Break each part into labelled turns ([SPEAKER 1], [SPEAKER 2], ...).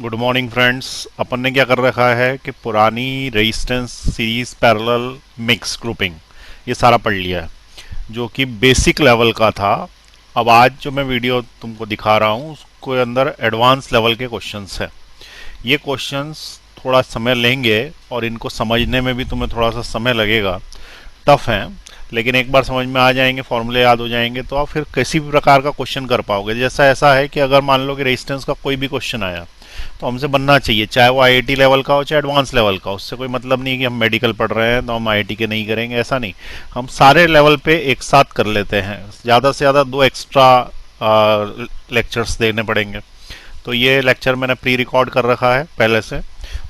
[SPEAKER 1] Good morning friends. अपन ने क्या कर रखा है कि पुरानी resistance series parallel mix grouping ये सारा पढ़ लिया है, जो कि बेसिक लेवल का था। अब आज जो मैं वीडियो तुमको दिखा रहा हूँ उसके अंदर एडवांस लेवल के क्वेश्चंस है। ये क्वेश्चंस थोड़ा समय लेंगे और इनको समझने में भी तुम्हें थोड़ा सा समय लगेगा, टफ हैं, लेकिन एक बार समझ में आ जाएंगे, फॉर्मूले याद हो जाएंगे तो आप फिर किसी भी प्रकार का क्वेश्चन कर पाओगे। जैसा ऐसा है कि अगर मान लो कि रेजिस्टेंस का कोई भी क्वेश्चन आया तो हमसे बनना चाहिए, चाहे वो आईआईटी लेवल का हो चाहे एडवांस लेवल का। उससे कोई मतलब नहीं है कि हम मेडिकल पढ़ रहे हैं तो हम आईआईटी के नहीं करेंगे, ऐसा नहीं। हम सारे लेवल पे एक साथ कर लेते हैं। ज़्यादा से ज़्यादा 2 एक्स्ट्रा लेक्चर्स देने पड़ेंगे। तो ये लेक्चर मैंने प्री रिकॉर्ड कर रखा है पहले से,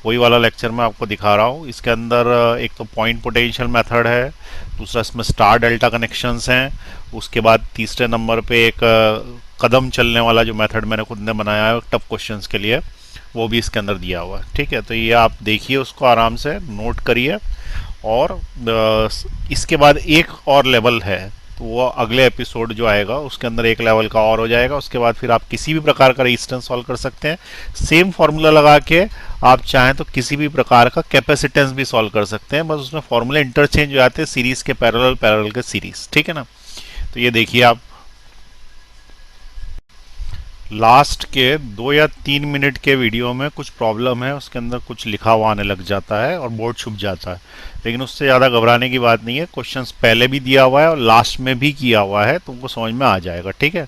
[SPEAKER 1] वही वाला लेक्चर मैं आपको दिखा रहा हूँ। इसके अंदर एक तो पॉइंट पोटेंशियल मेथड है, दूसरा इसमें स्टार डेल्टा कनेक्शंस हैं, उसके बाद तीसरे नंबर पे एक कदम चलने वाला जो मेथड मैंने खुद ने बनाया है टफ क्वेश्चंस के लिए, वो भी इसके अंदर दिया हुआ है। ठीक है, तो ये आप देखिए, उसको आराम से नोट करिए। और इसके बाद एक और लेवल है, तो वो अगले एपिसोड जो आएगा उसके अंदर एक लेवल का और हो जाएगा। उसके बाद फिर आप किसी भी प्रकार का रेजिस्टेंस सॉल्व कर सकते हैं। सेम फार्मूला लगा के आप चाहें तो किसी भी प्रकार का कैपेसिटेंस भी सॉल्व कर सकते हैं, बस उसमें फार्मूले इंटरचेंज हो जाते हैं, सीरीज के पैरेलल, पैरेलल के सीरीज। ठीक है ना। तो ये देखिए आप, लास्ट के 2 या 3 मिनट के वीडियो में कुछ प्रॉब्लम है, उसके अंदर कुछ लिखा हुआ आने लग जाता है और बोर्ड छुप जाता है, लेकिन उससे ज़्यादा घबराने की बात नहीं है। क्वेश्चंस पहले भी दिया हुआ है और लास्ट में भी किया हुआ है, तुमको समझ में आ जाएगा। ठीक है,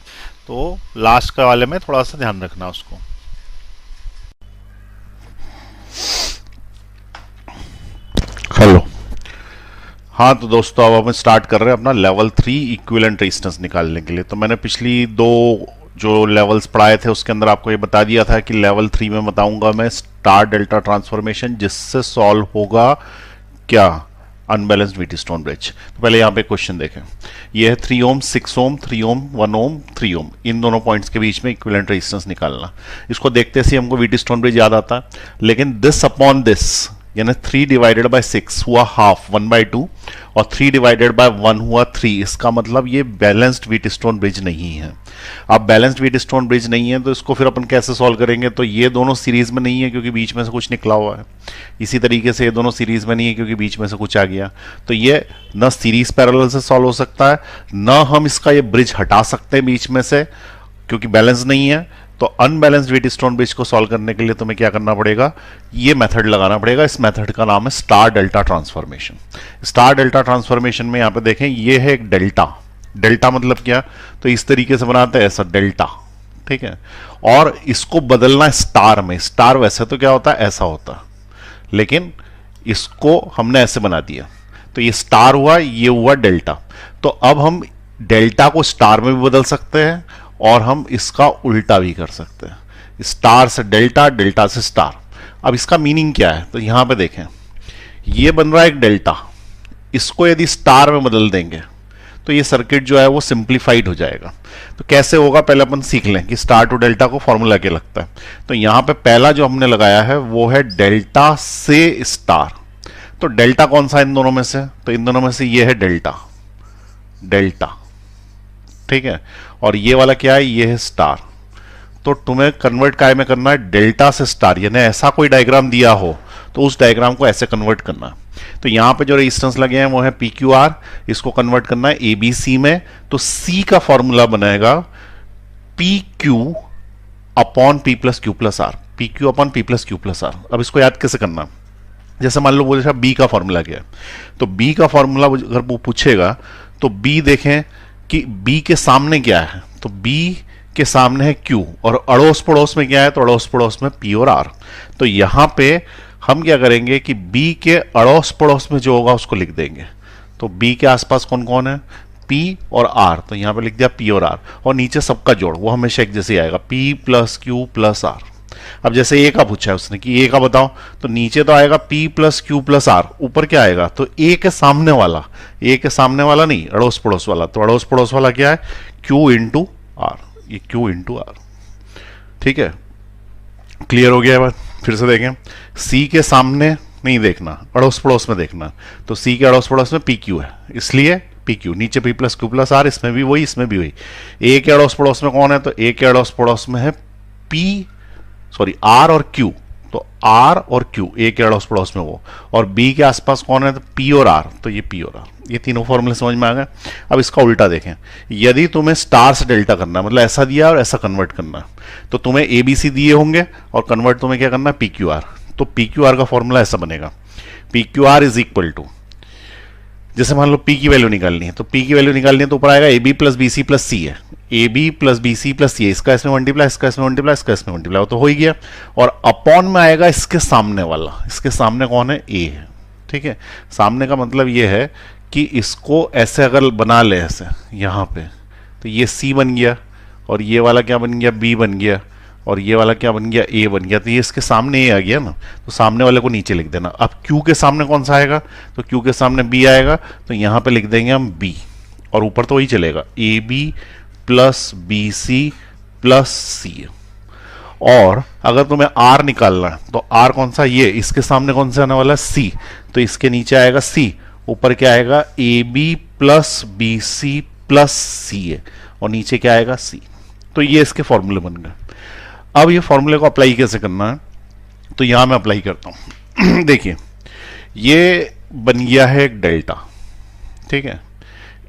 [SPEAKER 1] तो लास्ट का वाले में थोड़ा सा ध्यान रखना उसको। हेलो, हाँ तो दोस्तों अब हम स्टार्ट कर रहे हैं अपना लेवल 3 इक्विवेलेंट रेजिस्टेंस निकालने के लिए। तो मैंने पिछली 2 जो लेवल्स पढ़ाए थे उसके अंदर आपको ये बता दिया था कि लेवल 3 में बताऊंगा मैं स्टार डेल्टा ट्रांसफॉर्मेशन, जिससे सॉल्व होगा क्या, अनबैलेंस्ड व्हीटस्टोन ब्रिज। तो पहले यहाँ पे क्वेश्चन देखें, ये है 3 ओम, 6 ओम, 3 ओम, 1 ओम, 3 ओम, इन दोनों पॉइंट्स के बीच में इक्विवेलेंट रेजिस्टेंस निकालना। इसको देखते से हमको व्हीटस्टोन ब्रिज याद आता है, लेकिन दिस अपॉन दिस, यानी 3 डिवाइडेड बाय 6 हुआ हाफ, 1/2, और 3 डिवाइडेड बाय 1 हुआ 3। इसका मतलब ये बैलेंस्ड व्हीटस्टोन ब्रिज नहीं है। अब बैलेंस्ड व्हीटस्टोन ब्रिज नहीं है तो इसको फिर अपन कैसे सॉल्व करेंगे? तो ये दोनों सीरीज में नहीं है क्योंकि बीच में से कुछ निकला हुआ है। इसी तरीके से ये दोनों सीरीज में नहीं है क्योंकि बीच में से कुछ आ गया। तो ये न सीरीज पैरेलल से सॉल्व हो सकता है, न हम इसका ये ब्रिज हटा सकते हैं बीच में से क्योंकि बैलेंस नहीं है। तो अनबैलेंस्ड व्हीटस्टोन ब्रिज को सॉल्व करने के लिए तुम्हें क्या करना पड़ेगा? ये मेथड लगाना पड़ेगा। इस मेथड का नाम है star delta transformation. Star delta transformation में यहां पे देखें, ये है एक डेल्टा। डेल्टा मतलब क्या? तो इस तरीके से बनाते हैं ऐसा डेल्टा, ठीक है। और इसको बदलना है स्टार में। स्टार वैसे तो क्या होता है, ऐसा होता है, लेकिन इसको हमने ऐसे बना दिया, तो ये स्टार हुआ, ये हुआ डेल्टा। तो अब हम डेल्टा को स्टार में भी बदल सकते हैं और हम इसका उल्टा भी कर सकते हैं, स्टार से डेल्टा, डेल्टा से स्टार। अब इसका मीनिंग क्या है? तो यहां पे देखें, ये बन रहा है एक डेल्टा, इसको यदि स्टार में बदल देंगे तो ये सर्किट जो है वो सिंप्लीफाइड हो जाएगा। तो कैसे होगा पहले अपन सीख लें कि स्टार टू डेल्टा को फॉर्मूला क्या लगता है। तो यहां पे पहला जो हमने लगाया है वो है डेल्टा से स्टार। तो डेल्टा कौन सा इन दोनों में से? तो इन दोनों में से ये है डेल्टा, डेल्टा, ठीक है। और ये वाला क्या है? ये है स्टार। तो तुम्हें कन्वर्ट काय में करना है? डेल्टा से स्टार। यानी ऐसा कोई डायग्राम दिया हो तो उस डायग्राम को ऐसे कन्वर्ट करना है। तो यहां पे जो रेजिस्टेंस लगे हैं वो है पी क्यू आर, इसको कन्वर्ट करना है ए बी सी में। तो सी का फॉर्मूला बनेगा P Q upon P plus Q plus R, P Q upon P plus Q plus R. अब इसको याद कैसे करना? जैसे मान लो बोले बी का फॉर्मूला क्या है, तो बी का फॉर्मूला अगर वो पूछेगा तो बी देखें कि बी के सामने क्या है, तो बी के सामने है Q और अड़ोस पड़ोस में क्या है, तो अड़ोस पड़ोस में P और R। तो यहां पे हम क्या करेंगे कि B के अड़ोस पड़ोस में जो होगा उसको लिख देंगे। तो B के आसपास कौन कौन है? P और R। तो यहां पे लिख दिया P और R, और नीचे सबका जोड़ वो हमेशा एक जैसे आएगा, P plus Q plus R। अब जैसे ए का पूछा है उसने कि ए का बताओ, तो नीचे तो आएगा P plus Q plus R, ऊपर क्या आएगा? तो ए के सामने वाला, ए के सामने वाला नहीं, अड़ोस पड़ोस वाला। तो अड़ोस पड़ोस वाला क्या है? Q इंटू आर, ये Q इंटू आर, ठीक है। क्लियर हो गया है बात? फिर से देखें, C के सामने नहीं देखना, अड़ोस पड़ोस में देखना। तो C के अड़ोस पड़ोस में PQ है, इसलिए PQ, नीचे P plus Q plus R, इसमें भी वही, इसमें भी वही। ए के अड़ोस पड़ोस में कौन है? तो ए के अड़ोस पड़ोस में है P सॉरी आर और क्यू, तो आर और क्यू ए के अड़ोस पड़ोस में वो, और बी के आसपास कौन है, तो पी और आर, तो ये पी और आर, ये तीनों फॉर्मूले समझ में आ गए। अब इसका उल्टा देखें, यदि तुम्हें स्टार से डेल्टा करना है, मतलब ऐसा दिया और ऐसा कन्वर्ट करना है, तो तुम्हें ए बी सी दिए होंगे और कन्वर्ट तुम्हें क्या करना है, पी क्यू आर। तो पी क्यू आर का फॉर्मूला ऐसा बनेगा, P Q R is equal to, जैसे मान लो पी की वैल्यू निकालनी है, तो पी की वैल्यू निकालनी है तो ऊपर आएगा A B plus B C plus C है, A B plus B C plus C है, इसका इसमें मल्टीप्लाई, इसका इसमें मल्टीप्लाई, इसका इसमें मल्टीप्लाई, तो हो ही गया। और अपॉन में आएगा इसके सामने वाला, इसके सामने कौन है, ए है, ठीक है। सामने का मतलब ये है कि इसको ऐसे अगर बना ले ऐसे यहाँ पे, तो ये सी बन गया, और ये वाला क्या बन गया, बी बन गया, और ये वाला क्या बन गया, ए बन गया, तो ये इसके सामने ए आ गया ना, तो सामने वाले को नीचे लिख देना। अब क्यू के सामने कौन सा आएगा, तो क्यू के सामने बी आएगा, तो यहाँ पे लिख देंगे हम बी, और ऊपर तो वही चलेगा, A B plus B C plus C. और अगर तुम्हें आर निकालना है, तो आर कौन सा, ये इसके सामने कौन सा आने वाला है, सी, तो इसके नीचे आएगा सी, ऊपर क्या आएगा, A B plus B C plus C है, और नीचे क्या आएगा, सी। तो ये इसके फॉर्मूले बन गए। अब ये फॉर्मूले को अप्लाई कैसे करना है, तो यहां मैं अप्लाई करता हूं देखिए, ये बन गया है एक डेल्टा, ठीक है।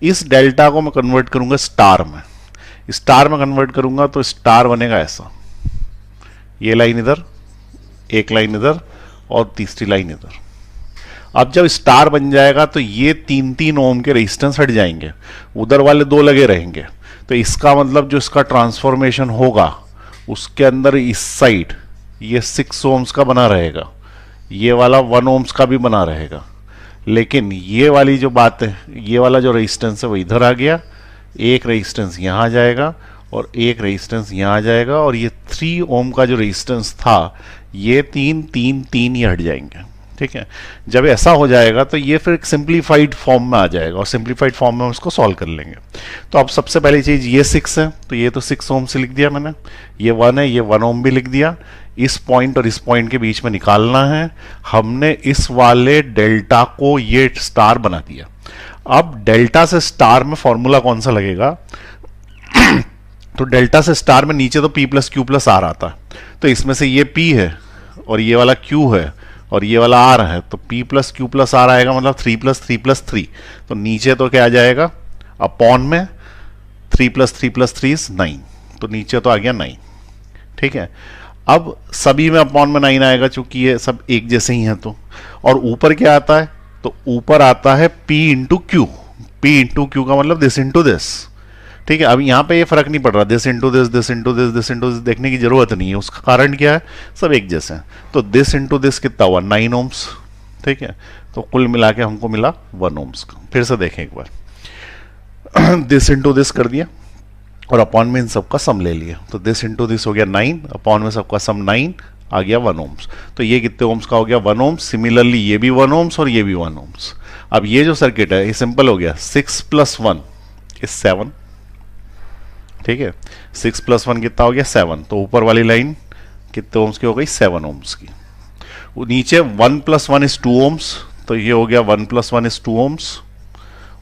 [SPEAKER 1] इस डेल्टा को मैं कन्वर्ट करूंगा स्टार में, स्टार में कन्वर्ट करूंगा तो स्टार बनेगा ऐसा, ये लाइन इधर, एक लाइन इधर, और तीसरी लाइन इधर। अब जब स्टार बन जाएगा तो ये 3-3 ओम के रेजिस्टेंस हट जाएंगे, उधर वाले 2 लगे रहेंगे, तो इसका मतलब जो इसका ट्रांसफॉर्मेशन होगा उसके अंदर इस साइड ये 6 ओम्स का बना रहेगा, ये वाला 1 ओम्स का भी बना रहेगा, लेकिन ये वाली जो बात है, ये वाला जो रेजिस्टेंस है वो इधर आ गया, एक रेजिस्टेंस यहाँ आ जाएगा और एक रेजिस्टेंस यहाँ आ जाएगा, और ये 3 ओम का जो रेजिस्टेंस था ये 3 ये हट जाएंगे, ठीक है। जब ऐसा हो जाएगा तो ये फिर एक सिंप्लीफाइड फॉर्म में आ जाएगा, और सिंप्लीफाइड फॉर्म में हम इसको सॉल्व कर लेंगे। तो अब सबसे पहली चीज, ये 6 है, तो ये तो 6 ओम से लिख दिया मैंने, ये 1 है, ये 1 ओम भी लिख दिया। इस पॉइंट और इस पॉइंट के बीच में निकालना है, हमने इस वाले डेल्टा को ये स्टार बना दिया। अब डेल्टा से स्टार में फॉर्मूला कौन सा लगेगा तो डेल्टा से स्टार में नीचे तो P plus Q plus R आता है, तो इसमें से ये P है और ये वाला Q है और ये वाला R है, तो P plus Q plus R आएगा, मतलब 3 प्लस 3 प्लस 3, तो नीचे तो क्या आ जाएगा, अपॉन में 3 प्लस 3 प्लस 3 इज 9, तो नीचे तो आ गया 9, ठीक है। अब सभी में अपॉन में 9 आएगा, चूंकि ये सब एक जैसे ही हैं तो, और ऊपर क्या आता है, तो ऊपर आता है P into Q, P into Q का मतलब दिस इंटू दिस, ठीक है। अब यहाँ पे ये फर्क नहीं पड़ रहा, this into this, this into this, this into this देखने की जरूरत नहीं है, उसका कारण क्या है, सब एक जैसे हैं। तो दिस इंटू दिस कितना हुआ, 9 ओम्स, ठीक है। तो कुल मिला के हमको मिला 1 ओम्स का। फिर से देखें एक बार दिस इंटू दिस कर दिया और अपॉन में इन सबका सम ले लिया, तो दिस इंटू दिस हो गया 9, अपॉन में सबका सम 9 आ गया 1 ओम्स। तो ये कितने ओम्स का हो गया, 1 ओम्स। सिमिलरली ये भी 1 ओम्स और ये भी 1 ओम्स। अब ये जो सर्किट है ये सिंपल हो गया, 6 प्लस 1 इज 7, ठीक है। 6 प्लस 1 कितना हो गया, 7, तो ऊपर वाली लाइन कितने ओम्स की हो गई, 7 ओम्स की। नीचे 1 प्लस 1 इज 2 ओम्स, तो ये हो गया 1 प्लस 1 इज 2 ओम्स,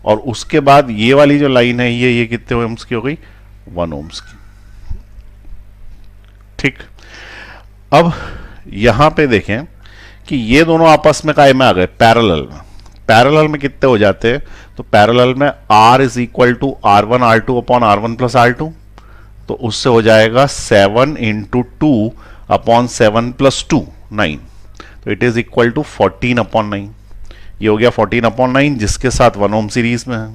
[SPEAKER 1] और उसके बाद ये वाली जो लाइन है ये कितने ओम्स की हो गई, 1 ओम्स की, ठीक। अब यहां पे देखें कि ये दोनों आपस में काय में आ गए, पैरेलल में। पैरेलल में कितने हो जाते हैं, तो पैरेलल में R is equal to R1 R2 upon R1 plus R2, तो उससे हो जाएगा 7 इंटू 2 अपॉन 7 प्लस 2 9, तो it is equal to 14 upon 9। ये हो गया 14 अपॉन 9 जिसके साथ 1 ओम सीरीज में है,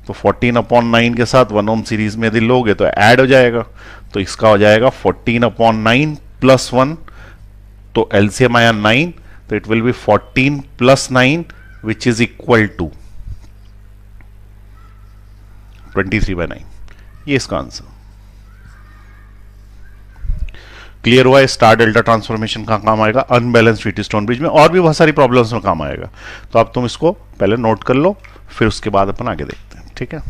[SPEAKER 1] तो 14 अपॉन 9 के साथ 1 ओम सीरीज में यदि लोगे तो ऐड हो जाएगा, तो इसका हो जाएगा 14 अपॉन 9 प्लस 1, तो एलसीएम आया 9, तो it will be 14 plus 9 which is equal to 23/9। ये इसका आंसर। क्लियर हुआ है, स्टार डेल्टा ट्रांसफॉर्मेशन का काम आएगा अनबैलेंस्ड व्हीटस्टोन ब्रिज में, और भी बहुत सारी प्रॉब्लम्स में काम आएगा। तो अब तुम इसको पहले नोट कर लो, फिर उसके बाद अपन आगे देखते हैं, ठीक है।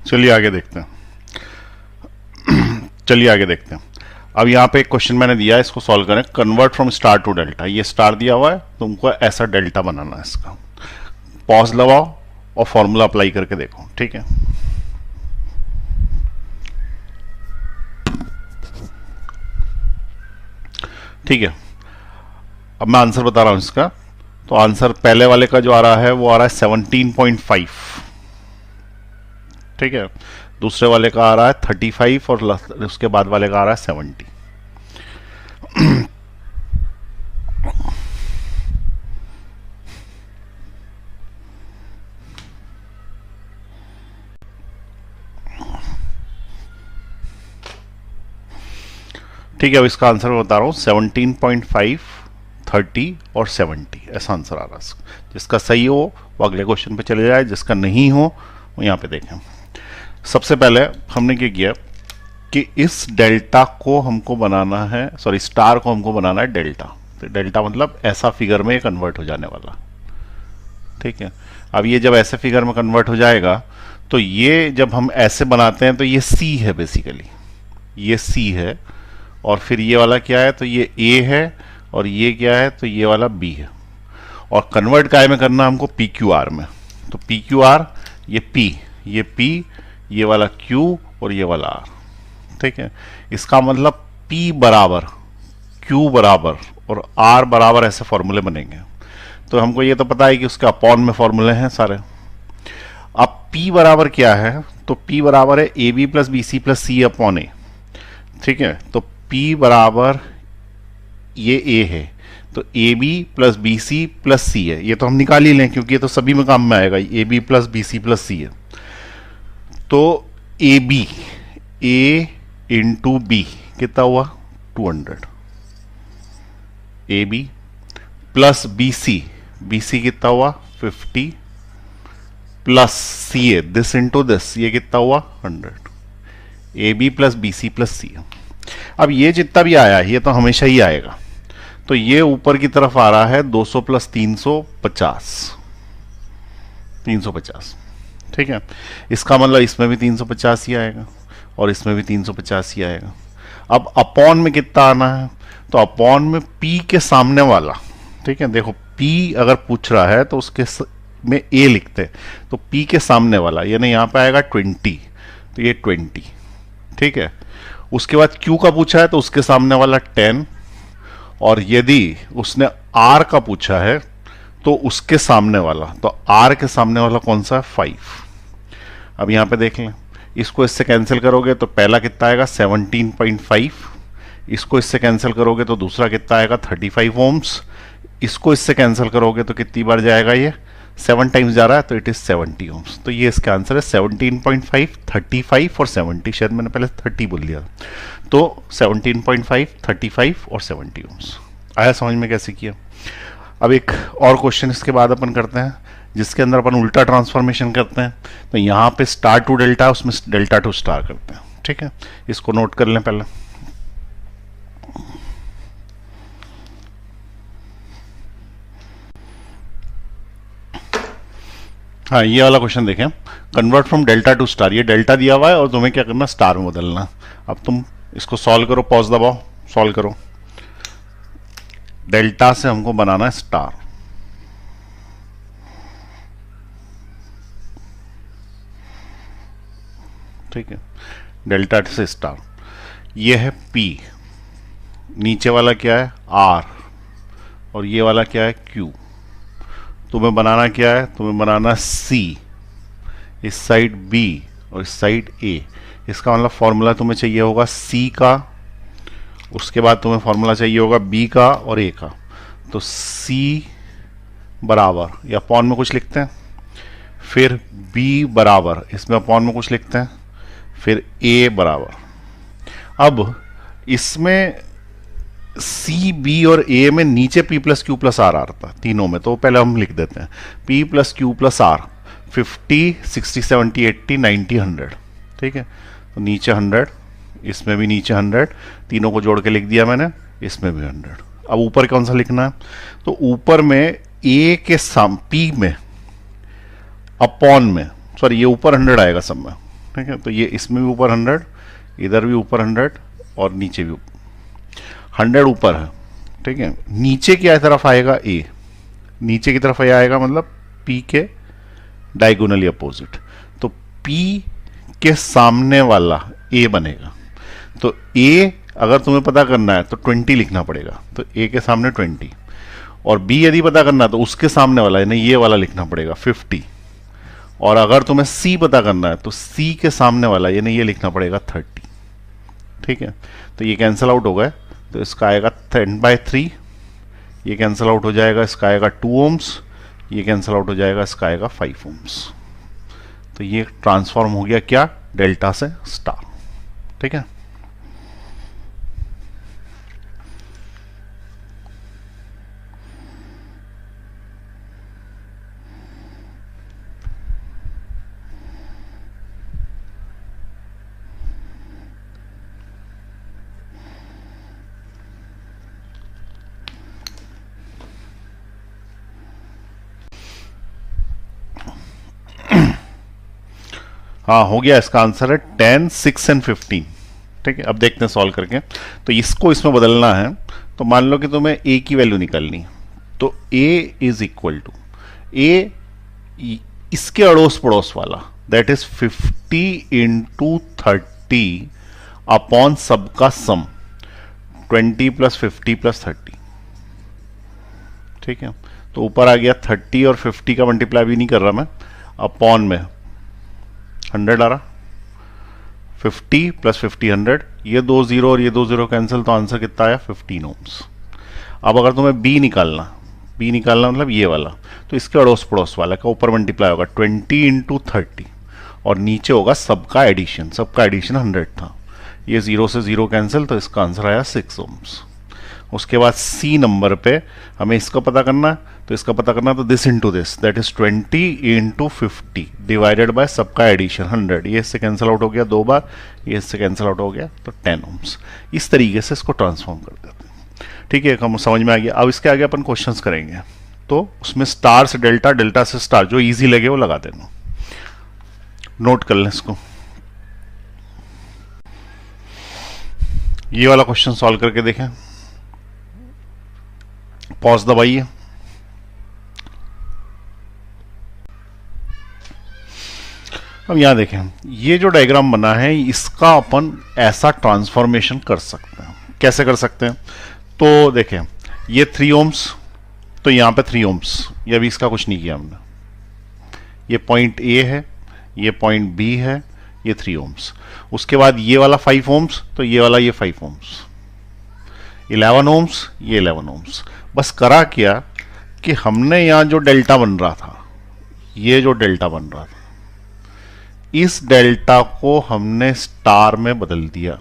[SPEAKER 1] चलिए आगे देखते हैं चलिए आगे देखते हैं। अब यहाँ पे एक क्वेश्चन मैंने दिया है, इसको सॉल्व करें। Convert from star to delta, ये स्टार दिया हुआ है, तुमको ऐसा डेल्टा बनाना है। इसका पॉज लगाओ और फॉर्मूला अप्लाई करके देखो, ठीक है। ठीक है, अब मैं आंसर बता रहा हूं इसका। तो आंसर पहले वाले का जो आ रहा है वो आ रहा है 17.5, ठीक है। दूसरे वाले का आ रहा है 35 और उसके बाद वाले का आ रहा है 70। ठीक है, अब इसका आंसर मैं बता रहा हूं 17.5, 30 और 70, ऐसा आंसर आ रहा है। जिसका सही हो वो अगले क्वेश्चन पे चले जाए, जिसका नहीं हो वो यहां पे देखें। सबसे पहले हमने क्या किया कि इस डेल्टा को हमको बनाना है, सॉरी स्टार को हमको बनाना है डेल्टा। तो डेल्टा मतलब ऐसा फिगर में कन्वर्ट हो जाने वाला, ठीक है। अब ये जब ऐसे फिगर में कन्वर्ट हो जाएगा तो ये जब हम ऐसे बनाते हैं तो ये सी है, बेसिकली ये सी है, और फिर ये वाला क्या है, तो ये ए है, और ये क्या है, तो ये वाला बी है। और कन्वर्ट काय में करना हमको, पी क्यू आर में। तो पी क्यू आर, ये पी, ये पी, ये वाला क्यू और ये वाला आर, ठीक है। इसका मतलब पी बराबर क्यू बराबर और आर बराबर ऐसे फॉर्मूले बनेंगे। तो हमको ये तो पता है कि उसके अपॉन में फॉर्मूले हैं सारे। अब P बराबर क्या है, तो P बराबर है A B plus B C plus C upon A, ठीक है। तो P बराबर ये A है, तो A B plus B C plus C है। ये तो हम निकाल ही लें क्योंकि ये तो सभी में काम में आएगा, A B plus B C plus C है। तो A B, A into B कितना हुआ 200, A B plus B C कितना हुआ 50, plus C A, this into this, ये कितना हुआ 100, A B plus B C plus C. अब ये जितना भी आया ये तो हमेशा ही आएगा। तो ये ऊपर की तरफ आ रहा है 200 प्लस 350, 350, ठीक है। इसका मतलब इसमें भी 350 ही आएगा और इसमें भी 350 ही आएगा। अब अपॉन में कितना आना है, तो अपॉन में P के सामने वाला, ठीक है। देखो P अगर पूछ रहा है तो उसके में A लिखते हैं, तो P के सामने वाला यानी यहां पे आएगा 20, तो ये 20, ठीक है। उसके बाद Q का पूछा है तो उसके सामने वाला 10, और यदि उसने R का पूछा है तो उसके सामने वाला, तो R के सामने वाला कौन सा है 5। अब यहां पे देख लें, इसको इससे कैंसिल करोगे तो पहला कितना आएगा 17.5, इसको इससे कैंसिल करोगे तो दूसरा कितना आएगा 35 ओम्स, इसको इससे कैंसिल करोगे तो कितनी बार जाएगा, ये 7 टाइम्स जा रहा है, तो इट इज 70 ओम्स। तो ये इसका आंसर है 17.5, 35 और 70, शायद मैंने पहले 30 बोल दिया। तो 17.5, 35 और 70 ओम्स। आया समझ में कैसे किया। अब एक और क्वेश्चन इसके बाद अपन करते हैं जिसके अंदर अपन उल्टा ट्रांसफॉर्मेशन करते हैं। तो यहाँ पे स्टार टू डेल्टा, उसमें डेल्टा टू स्टार करते हैं, ठीक है। इसको नोट कर लें पहले। हाँ, ये वाला क्वेश्चन देखें, convert from delta two star. ये डेल्टा दिया हुआ है और तुम्हें क्या करना, स्टार में बदलना। अब तुम इसको सॉल्व करो, पॉज दबाओ, सॉल्व करो। डेल्टा से हमको बनाना है स्टार, ठीक है। डेल्टा से स्टार, ये है P, नीचे वाला क्या है R, और ये वाला क्या है Q। तुम्हें बनाना क्या है, तुम्हें बनाना C, इस साइड B और इस साइड A। इसका मतलब फॉर्मूला तुम्हें चाहिए होगा C का, उसके बाद तुम्हें फॉर्मूला चाहिए होगा B का और A का। तो C बराबर, या अपॉन में कुछ लिखते हैं, फिर B बराबर, इसमें अपॉन में कुछ लिखते हैं, फिर A बराबर। अब इसमें C, B और A में नीचे P plus Q plus R आता है तीनों में, तो पहले हम लिख देते हैं P plus Q plus R, 50, 60, 70, 80, 90, 100, ठीक है। तो नीचे 100, इसमें भी नीचे 100, तीनों को जोड़ के लिख दिया मैंने, इसमें भी 100। अब ऊपर कौन सा लिखना है, तो ऊपर में A के साम P में अपॉन में, सॉरी ये ऊपर 100 आएगा सब में, ठीक है। तो ये इसमें भी ऊपर 100, इधर भी ऊपर 100 और नीचे भी 100 ऊपर है, ठीक है। नीचे की तरफ आएगा A, नीचे की तरफ आएगा मतलब P के डायगोनली अपोजिट। तो P के सामने वाला A बनेगा। तो A अगर तुम्हें पता करना है तो 20 लिखना पड़ेगा, तो ए के सामने 20, और बी यदि पता करना है तो उसके सामने वाला यानी ये वाला लिखना पड़ेगा 50, और अगर तुम्हें सी पता करना है तो सी के सामने वाला यानी ये लिखना पड़ेगा 30। ठीक है, तो ये कैंसिल आउट हो गए, तो इसका आएगा 10/3, ये कैंसिल आउट हो जाएगा, इसका आएगा 2 ओम्स, ये कैंसिल आउट हो जाएगा, इसका आएगा 5 ओम्स। तो ये ट्रांसफॉर्म हो गया क्या, डेल्टा से स्टार। ठीक है, हाँ हो गया, इसका आंसर है 10, 6 एंड 15। ठीक है, अब देखते हैं सॉल्व करके। तो इसको इसमें बदलना है, तो मान लो कि तुम्हें ए की वैल्यू निकालनी, तो ए इज इक्वल टू ए इसके अड़ोस पड़ोस वाला, दैट इज 50 इंटू 30 अपॉन सबका सम 20 प्लस 50 प्लस 30। ठीक है, तो ऊपर आ गया 30 और 50 का मल्टीप्लाई भी नहीं कर रहा मैं, अपॉन में 100 आ रहा, 50 प्लस 50 100, ये 2 0 और ये 2 0 कैंसिल, तो आंसर कितना आया 15 ओम्स। अब अगर तुम्हें बी निकालना मतलब ये वाला, तो इसके अड़ोस पड़ोस वाला का ऊपर मल्टीप्लाई होगा 20 इंटू 30 और नीचे होगा सबका एडिशन, 100 था, ये 0 से 0 कैंसिल, तो इसका आंसर आया 6 ओम्स। उसके बाद सी नंबर पे हमें इसका पता करना है, तो इसका पता करना है तो this into this, that is 20 into 50 divided by सबका एडिशन 100, ये इससे कैंसिल आउट हो गया 2 बार, ये इससे कैंसिल आउट हो गया, तो 10 ओम्स। इस तरीके से इसको ट्रांसफॉर्म कर देते हैं। ठीक है, हम समझ में आ गया। अब इसके आगे अपन क्वेश्चंस करेंगे, तो उसमें स्टार से डेल्टा, डेल्टा से स्टार, जो इजी लगे वो लगा देना। नोट कर लें इसको। ये वाला क्वेश्चन सॉल्व करके देखें, पॉज दबाइए। अब यहां देखें, ये जो डायग्राम बना है इसका अपन ऐसा ट्रांसफॉर्मेशन कर सकते हैं। कैसे कर सकते हैं, तो देखें ये 3 ओम्स, तो यहां पे 3 ओम्स, ये अभी इसका कुछ नहीं किया हमने, ये पॉइंट ए है, ये पॉइंट बी है, ये 3 ओम्स। उसके बाद ये वाला 5 ओम्स, तो ये वाला ये 5 ओम्स, 11 ओम्स, ये 11 ओम्स। बस करा क्या कि हमने यहां जो डेल्टा बन रहा था, ये जो डेल्टा बन रहा था, इस डेल्टा को हमने स्टार में बदल दिया।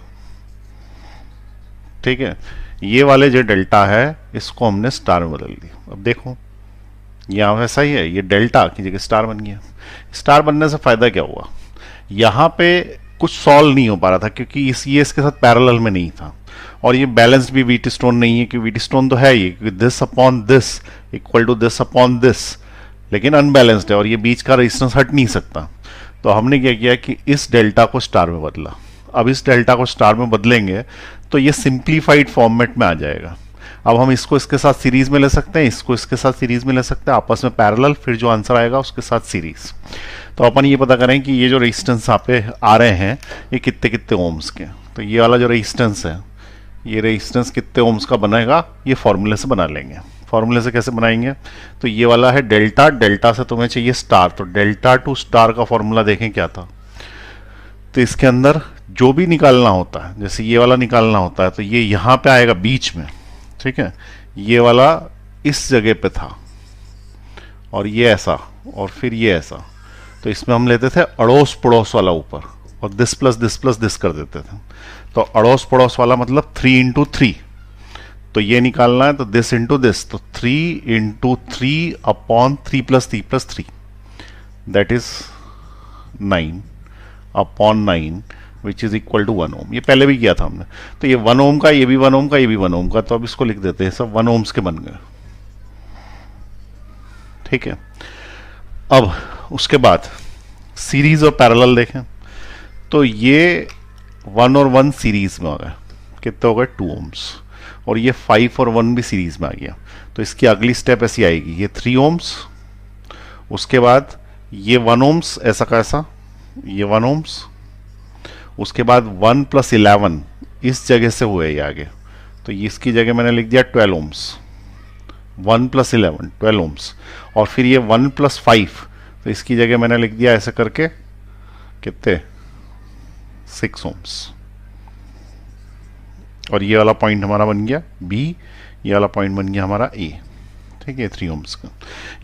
[SPEAKER 1] ठीक है, ये वाले जो डेल्टा है इसको हमने स्टार में बदल दिया। अब देखो यहां वैसा ही है, ये डेल्टा की जगह स्टार बन गया। स्टार बनने से फायदा क्या हुआ, यहां पे कुछ सॉल्व नहीं हो पा रहा था क्योंकि ये इसके साथ पैरेलल में नहीं था, और ये बैलेंस्ड भी वीट स्टोन नहीं है, क्योंकि वीट स्टोन तो है ये, क्योंकि this upon this equal to this upon this, लेकिन अनबैलेंस्ड है और ये बीच का रेजिस्टेंस हट नहीं सकता। तो हमने क्या किया कि इस डेल्टा को स्टार में बदला। अब इस डेल्टा को स्टार में बदलेंगे तो ये सिंप्लीफाइड फॉर्मेट में आ जाएगा। अब हम इसको इसके साथ सीरीज में ले सकते हैं, इसको इसके साथ सीरीज में ले सकते हैं, आपस में पैरेलल, फिर जो आंसर आएगा उसके साथ सीरीज। तो अपन ये पता करें कि ये जो रेजिस्टेंस यहाँ पे आ रहे हैं ये कितने कितने ओम्स के। तो ये वाला जो रेजिस्टेंस है, ये रेजिस्टेंस कितने ओम्स का बनेगा, ये फॉर्मूले से बना लेंगे। फॉर्मूले से कैसे बनाएंगे, तो ये वाला है डेल्टा, डेल्टा से तुम्हें चाहिए स्टार, तो डेल्टा टू स्टार का फॉर्मूला देखें क्या था। तो इसके अंदर जो भी निकालना होता है, जैसे ये वाला निकालना होता है तो ये यहाँ पे आएगा बीच में। ठीक है, ये वाला इस जगह पे था और ये ऐसा और फिर ये ऐसा, तो इसमें हम लेते थे अड़ोस पड़ोस वाला ऊपर और दिस प्लस दिस कर देते थे। तो अड़ोस पड़ोस वाला मतलब 3 इंटू 3, तो ये निकालना है तो दिस इंटू दिस, तो 3 into 3 upon 3 plus 3 plus 3, that is 9 upon 9 which is equal to 1 ohm. ये पहले भी किया था हमने। तो ये 1 ओम का, ये भी 1 ओम का, ये भी 1 ओम का, तो अब इसको लिख देते हैं, सब 1 ओम्स के बन गए। ठीक है, अब उसके बाद सीरीज और पैरेलल देखें, तो ये 1 और 1 सीरीज में हो गए, कितने हो गए 2 ओम्स, और ये 5 और 1 भी सीरीज में आ गया। तो इसकी अगली स्टेप ऐसी आएगी, ये 3 ओम्स, उसके बाद ये 1 ओम्स ऐसा का ऐसा, ये 1 ओम्स, उसके बाद 1 प्लस 11 इस जगह से हुए ये आगे, तो इसकी जगह मैंने लिख दिया 12 ओम्स, 1 + 11 12 ओम्स, और फिर ये 1 + 5, तो इसकी जगह मैंने लिख दिया ऐसे करके कितने 6 ओम्स, और ये वाला पॉइंट हमारा बन गया बी, ये वाला पॉइंट बन गया हमारा ए, ठीक है 3 ओम्स का।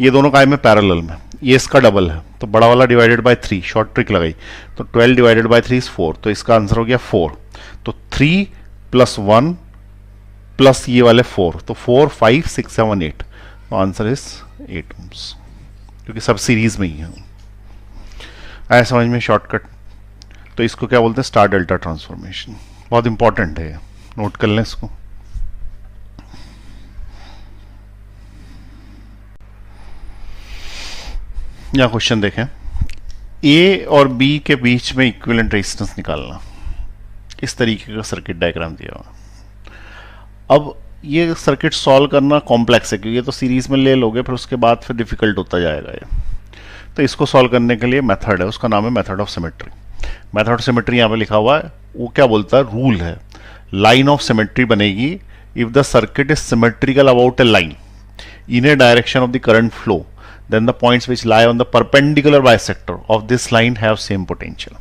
[SPEAKER 1] ये दोनों काय में पैरेलल में, ये इसका डबल है, तो बड़ा वाला डिवाइडेड बाय 3, शॉर्ट ट्रिक लगाई, तो 12 डिवाइडेड बाय 3 इज 4, तो इसका आंसर हो गया 4। तो 3 + 1 प्लस ये वाले 4, तो 4 5 6 7 8, तो आंसर इज 8 ओम्स, क्योंकि सब सीरीज में ही है। आया समझ में शॉर्टकट? तो इसको क्या बोलते हैं, स्टार डेल्टा ट्रांसफॉर्मेशन, बहुत इंपॉर्टेंट है, नोट कर लें इसको। यहाँ क्वेश्चन देखें, ए और बी के बीच में इक्विवेलेंट रेजिस्टेंस निकालना, इस तरीके का सर्किट डायग्राम दिया हुआ। अब ये सर्किट सॉल्व करना कॉम्प्लेक्स है, क्योंकि ये तो सीरीज में ले लोगे, फिर उसके बाद फिर डिफिकल्ट होता जाएगा ये। तो इसको सॉल्व करने के लिए मेथड है, उसका नाम है method of symmetry. Method of symmetry यहाँ पे लिखा हुआ है, वो क्या बोलता है, रूल है, लाइन ऑफ सिमेट्री बनेगी if the circuit is symmetrical about A line in A direction of the current flow, then the points which lie on the perpendicular bisector of this line have same potential।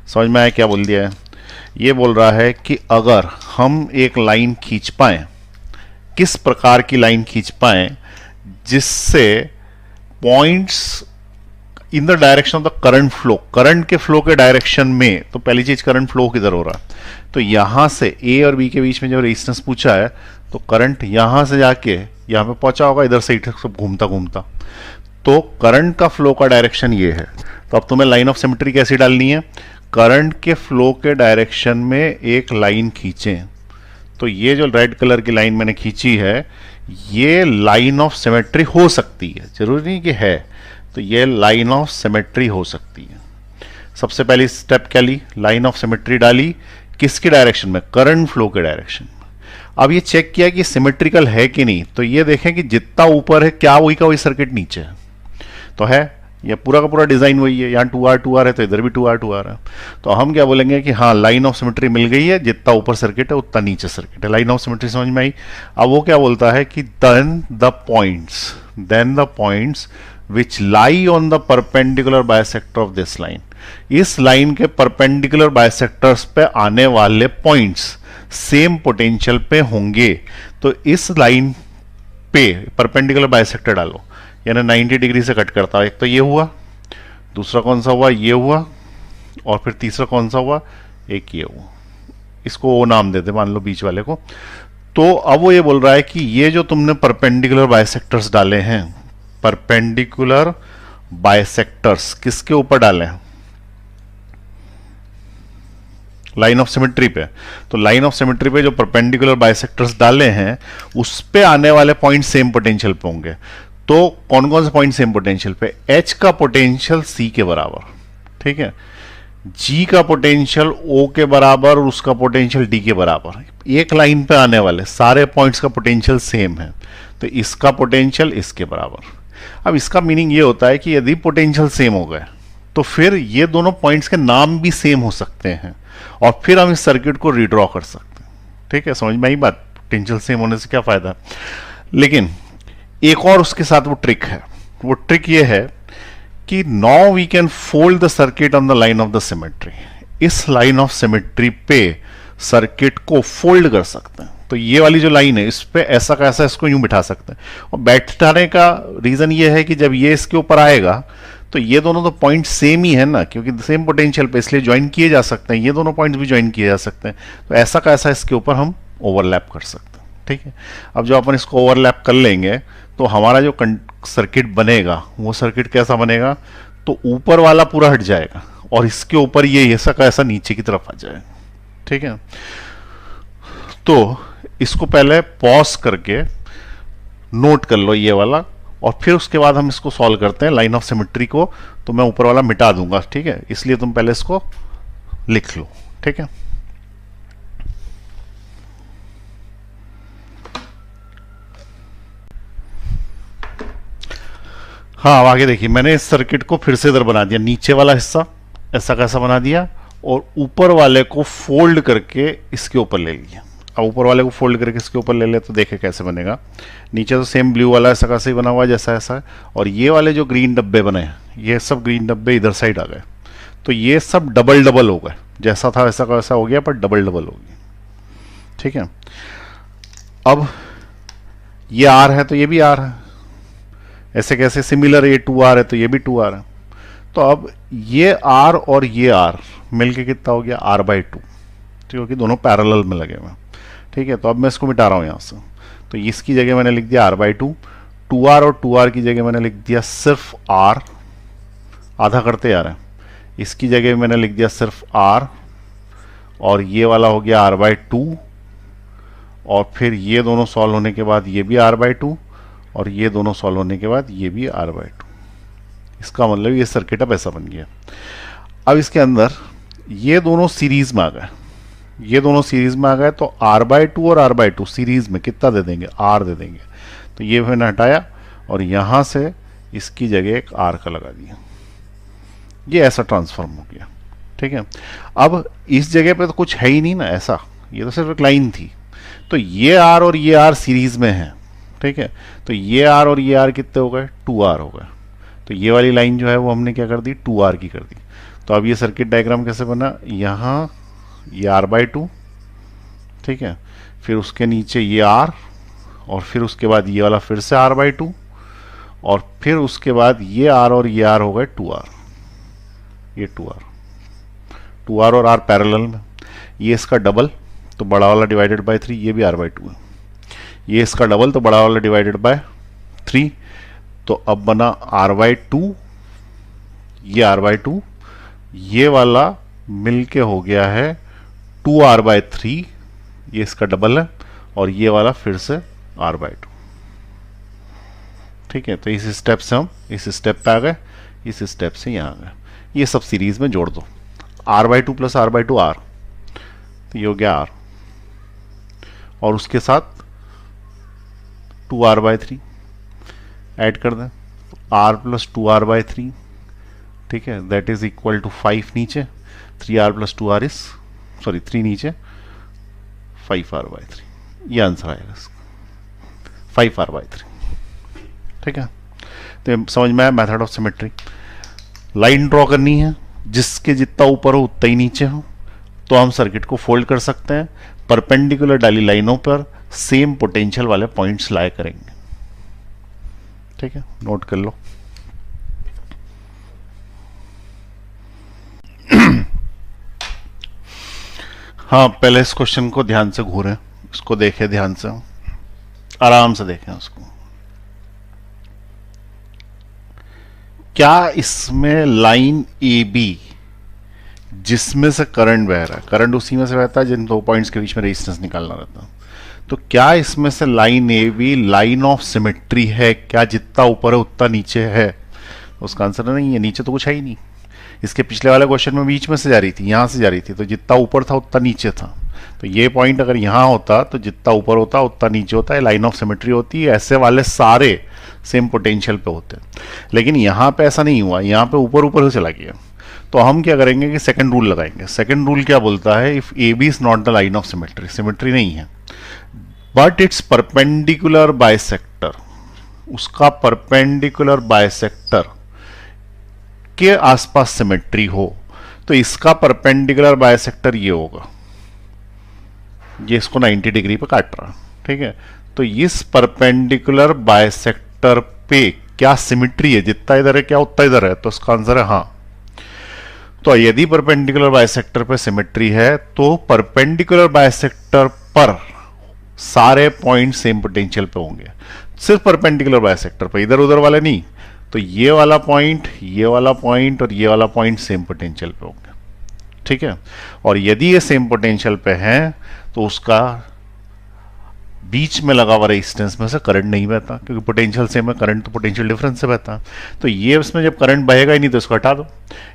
[SPEAKER 1] समझ में आया क्या बोल दिया है? ये बोल रहा है कि अगर हम एक लाइन खींच पाए, किस प्रकार की लाइन खींच पाए जिससे points in the direction of the current flow, current के फ्लो के डायरेक्शन में, तो पहली चीज करंट फ्लो किधर हो रहा है, तो यहां से ए और बी के बीच में जो रेजिस्टेंस पूछा है, तो करंट यहां से जाके यहां पे पहुंचा होगा, इधर से सब घूमता घूमता, तो करंट का फ्लो का डायरेक्शन ये है। तो अब तुम्हें लाइन ऑफ सिमेट्री कैसी डालनी है, करंट के फ्लो के डायरेक्शन में एक लाइन खींचें, तो ये जो रेड कलर की लाइन मैंने खींची है, ये लाइन ऑफ सिमेट्री हो सकती है, जरूरी नहीं कि है, तो ये लाइन ऑफ सिमेट्री हो सकती है। सबसे पहली स्टेप क्या ली, लाइन ऑफ सिमेट्री डाली, किसके डायरेक्शन में, करंट फ्लो के डायरेक्शन में। अब ये चेक किया कि सिमेट्रिकल है कि नहीं, तो ये देखें कि जितना ऊपर है क्या वही का वही सर्किट नीचे है, तो है, ये पूरा का पूरा डिजाइन वही है, यहाँ 2R है तो इधर भी 2R है, तो हम क्या बोलेंगे कि हाँ लाइन ऑफ सिमेट्री मिल गई है, जितना ऊपर सर्किट है उतना नीचे सर्किट है, लाइन ऑफ सिमेट्री समझ में आई। अब वो क्या बोलता है कि then the points which lie on the perpendicular bisector of this line, इस लाइन के परपेंडिकुलर बाइसेक्टर्स पे आने वाले पॉइंट्स सेम पोटेंशियल पे होंगे। तो इस लाइन पे परपेंडिकुलर बाइसेक्टर डालो, यानी 90 डिग्री से कट करता है, एक तो ये हुआ, दूसरा कौन सा हुआ, ये हुआ, और फिर तीसरा कौन सा हुआ, एक ये हुआ, इसको वो नाम देते मान लो बीच वाले को। तो अब वो ये बोल रहा है कि ये जो तुमने परपेंडिकुलर बाइसेक्टर्स डाले हैं, परपेंडिकुलर बाइसेक्टर्स किसके ऊपर डाले हैं, लाइन ऑफ सिमेट्री पे, तो लाइन ऑफ सिमेट्री पे जो परपेंडिकुलर बाइसेक्टर्स डाले हैं उस पे आने वाले पॉइंट सेम पोटेंशियल पे होंगे। तो कौन कौन से पॉइंट सेम पोटेंशियल पे, एच का पोटेंशियल सी के बराबर, ठीक है, जी का पोटेंशियल ओ के बराबर और उसका पोटेंशियल डी के बराबर, एक लाइन पे आने वाले सारे पॉइंट्स का पोटेंशियल सेम है, तो इसका पोटेंशियल इसके बराबर। अब इसका मीनिंग ये होता है कि यदि पोटेंशियल सेम हो गए तो फिर ये दोनों पॉइंट्स के नाम भी सेम हो सकते हैं, और फिर हम इस सर्किट को रीड्रॉ कर सकते हैं। ठीक है, समझ में आई बात, पोटेंशियल सेम होने से क्या फायदा। लेकिन एक और उसके साथ वो ट्रिक है, वो ट्रिक ये है कि now we can fold the circuit on the line of the symmetry, इस लाइन ऑफ सिमेट्री पे सर्किट को फोल्ड कर सकते हैं। तो ये वाली जो लाइन है इस पे ऐसा कैसा इसको यूं बिठा सकते हैं, और बैठाने का रीजन ये है कि जब ये इसके ऊपर आएगा तो ये दोनों तो पॉइंट सेम ही है ना, क्योंकि सेम पोटेंशियल पे, इसलिए ज्वाइन किए जा सकते हैं, ये दोनों पॉइंट्स भी ज्वाइन किए जा सकते हैं। तो ऐसा कैसा इसके ऊपर हम ओवरलैप कर सकते हैं। ठीक है, अब जब अपन इसको ओवरलैप कर लेंगे तो हमारा जो सर्किट बनेगा वो सर्किट कैसा बनेगा, तो ऊपर वाला पूरा हट जाएगा और इसके ऊपर ये ऐसा कैसा नीचे की तरफ आ जाएगा। ठीक है, तो इसको पहले पॉज करके नोट कर लो ये वाला, और फिर उसके बाद हम इसको सॉल्व करते हैं लाइन ऑफ सिमेट्री को। तो मैं ऊपर वाला मिटा दूंगा, ठीक है, इसलिए तुम पहले इसको लिख लो। ठीक है, हाँ अब आगे देखिए, मैंने इस सर्किट को फिर से इधर बना दिया, नीचे वाला हिस्सा ऐसा कैसा बना दिया, और ऊपर वाले को फोल्ड करके इसके ऊपर ले लिया। अब ऊपर वाले को फोल्ड करके इसके ऊपर ले ले तो देखे कैसे बनेगा। नीचे तो सेम ब्लू वाला ऐसा कैसे ही बना हुआ है जैसा ऐसा है, और ये वाले जो ग्रीन डब्बे बने हैं ये सब ग्रीन डब्बे इधर साइड आ गए, तो ये सब डबल डबल हो गए, जैसा था वैसा का वैसा हो गया पर डबल डबल हो गया। ठीक है, अब ये आर है तो ये भी आर है, ऐसे कैसे सिमिलर, ये 2r है तो ये भी 2r है। तो अब ये r और ये r मिलके कितना हो गया r/2, क्योंकि दोनों पैरेलल में लगे हुए हैं। ठीक है, तो अब मैं इसको मिटा रहा हूं यहां से, तो इसकी जगह मैंने लिख दिया r/2, 2r और 2r की जगह मैंने लिख दिया सिर्फ r, आधा करते आ रहे हैं, इसकी जगह मैंने लिख दिया सिर्फ r, और ये वाला हो गया r/2, और फिर ये दोनों सॉल्व होने के बाद ये भी r/2, और ये दोनों सॉल्व होने के बाद ये भी r/2। इसका मतलब ये सर्किट अब ऐसा बन गया। अब इसके अंदर ये दोनों सीरीज में आ गए, ये दोनों सीरीज में आ गए, तो r/2 और r/2 सीरीज में कितना दे देंगे, r दे देंगे। तो ये मैंने हटाया और यहां से इसकी जगह एक r का लगा दिया, ये ऐसा ट्रांसफॉर्म हो गया। ठीक है, अब इस जगह पे तो कुछ है ही नहीं ना ऐसा, ये तो सिर्फ एक लाइन थी, तो ये r और ये r सीरीज में है। ठीक है, तो ये r और ये r कितने हो गए, 2r हो गए। तो ये वाली लाइन जो है वो हमने क्या कर दी, 2r की कर दी। तो अब ये सर्किट डायग्राम कैसे बना, यहाँ ये r/2, ठीक है, फिर उसके नीचे ये r, और फिर उसके बाद ये वाला फिर से r/2, और फिर उसके बाद ये r और ये r हो गए 2r, ये 2r और r पैरेलल में, ये इसका डबल तो बड़ा वाला डिवाइडेड बाय 3, ये भी r/2 है, ये इसका डबल तो बड़ा वाला डिवाइडेड बाय 3, तो अब बना r/2, ये r/2, ये वाला मिलके हो गया है 2r/3, ये इसका डबल है, और ये वाला फिर से r/2। ठीक है, तो इस स्टेप से हम इस स्टेप पे आ गए, इस स्टेप से यहाँ आ गए, ये सब सीरीज में जोड़ दो, r/2 प्लस r/2 r, तो ये हो गया r, और उसके साथ 2r/3 ऐड कर दें, r प्लस 2r/3, ठीक है, दैट इज इक्वल टू 5 नीचे, 3r plus 2r is, sorry 3 नीचे, 5r/3, ये आंसर आएगा इसका, 5r/3। ठीक है, तो समझ में आया method of symmetry. Line draw करनी है, जिसके जितना ऊपर हो उतना ही नीचे हो, तो हम सर्किट को फोल्ड कर सकते हैं, परपेंडिकुलर डाली लाइनों पर सेम पोटेंशियल वाले पॉइंट्स लाया करेंगे। ठीक है, नोट कर लो। हाँ, पहले इस क्वेश्चन को ध्यान से घूरें, इसको देखें ध्यान से, आराम से देखें उसको। क्या इसमें लाइन ए बी जिसमें से करंट बह रहा है, करंट उसी में से बहता है जिन दो पॉइंट्स के बीच में रेजिस्टेंस निकालना रहता है, तो क्या इसमें से line A B line of symmetry है, क्या जितना ऊपर है उतना नीचे है? उसका आंसर नहीं है, नीचे तो कुछ है ही नहीं। इसके पिछले वाले क्वेश्चन में बीच में से जा रही थी, यहां से जा रही थी, तो जितना ऊपर था उतना नीचे था, तो ये पॉइंट अगर यहां होता तो जितना ऊपर होता उतना नीचे होता है, लाइन ऑफ सिमेट्री होती है, ऐसे वाले सारे सेम पोटेंशियल पे होते हैं। लेकिन यहाँ पे ऐसा नहीं हुआ, यहाँ पे ऊपर ऊपर से चला गया, तो हम क्या करेंगे कि सेकंड रूल लगाएंगे। सेकंड रूल क्या बोलता है, if A B is not the line of symmetry, symmetry नहीं है, बट इट्स परपेंडिकुलर बाइसेक्टर, उसका परपेंडिकुलर बाइसेक्टर के आसपास सिमेट्री हो, तो इसका परपेंडिकुलर बाइसेक्टर ये होगा, ये इसको 90 डिग्री पे काट रहा है। ठीक है, तो इस परपेंडिकुलर बाइसेक्टर पे क्या सिमेट्री है, जितना इधर है क्या उतना इधर है, तो इसका आंसर है हाँ। तो यदि परपेंडिकुलर बाइसेक्टर पे सिमेट्री है तो परपेंडिकुलर बाइसेक्टर पर सारे पॉइंट सेम पोटेंशियल पे होंगे, सिर्फ परपेंडिकुलर बाइसेक्टर पे, इधर उधर वाले नहीं। तो ये वाला पॉइंट, ये वाला पॉइंट और ये वाला पॉइंट सेम पोटेंशियल पे होंगे। ठीक है, और यदि ये सेम पोटेंशियल पे हैं तो उसका बीच में लगा हुआ रेजिस्टेंस में से करंट नहीं बहता, क्योंकि पोटेंशियल सेम है, करंट तो पोटेंशियल डिफरेंस से बहता है। तो ये इसमें जब करंट बहेगा ही नहीं तो इसको हटा दो,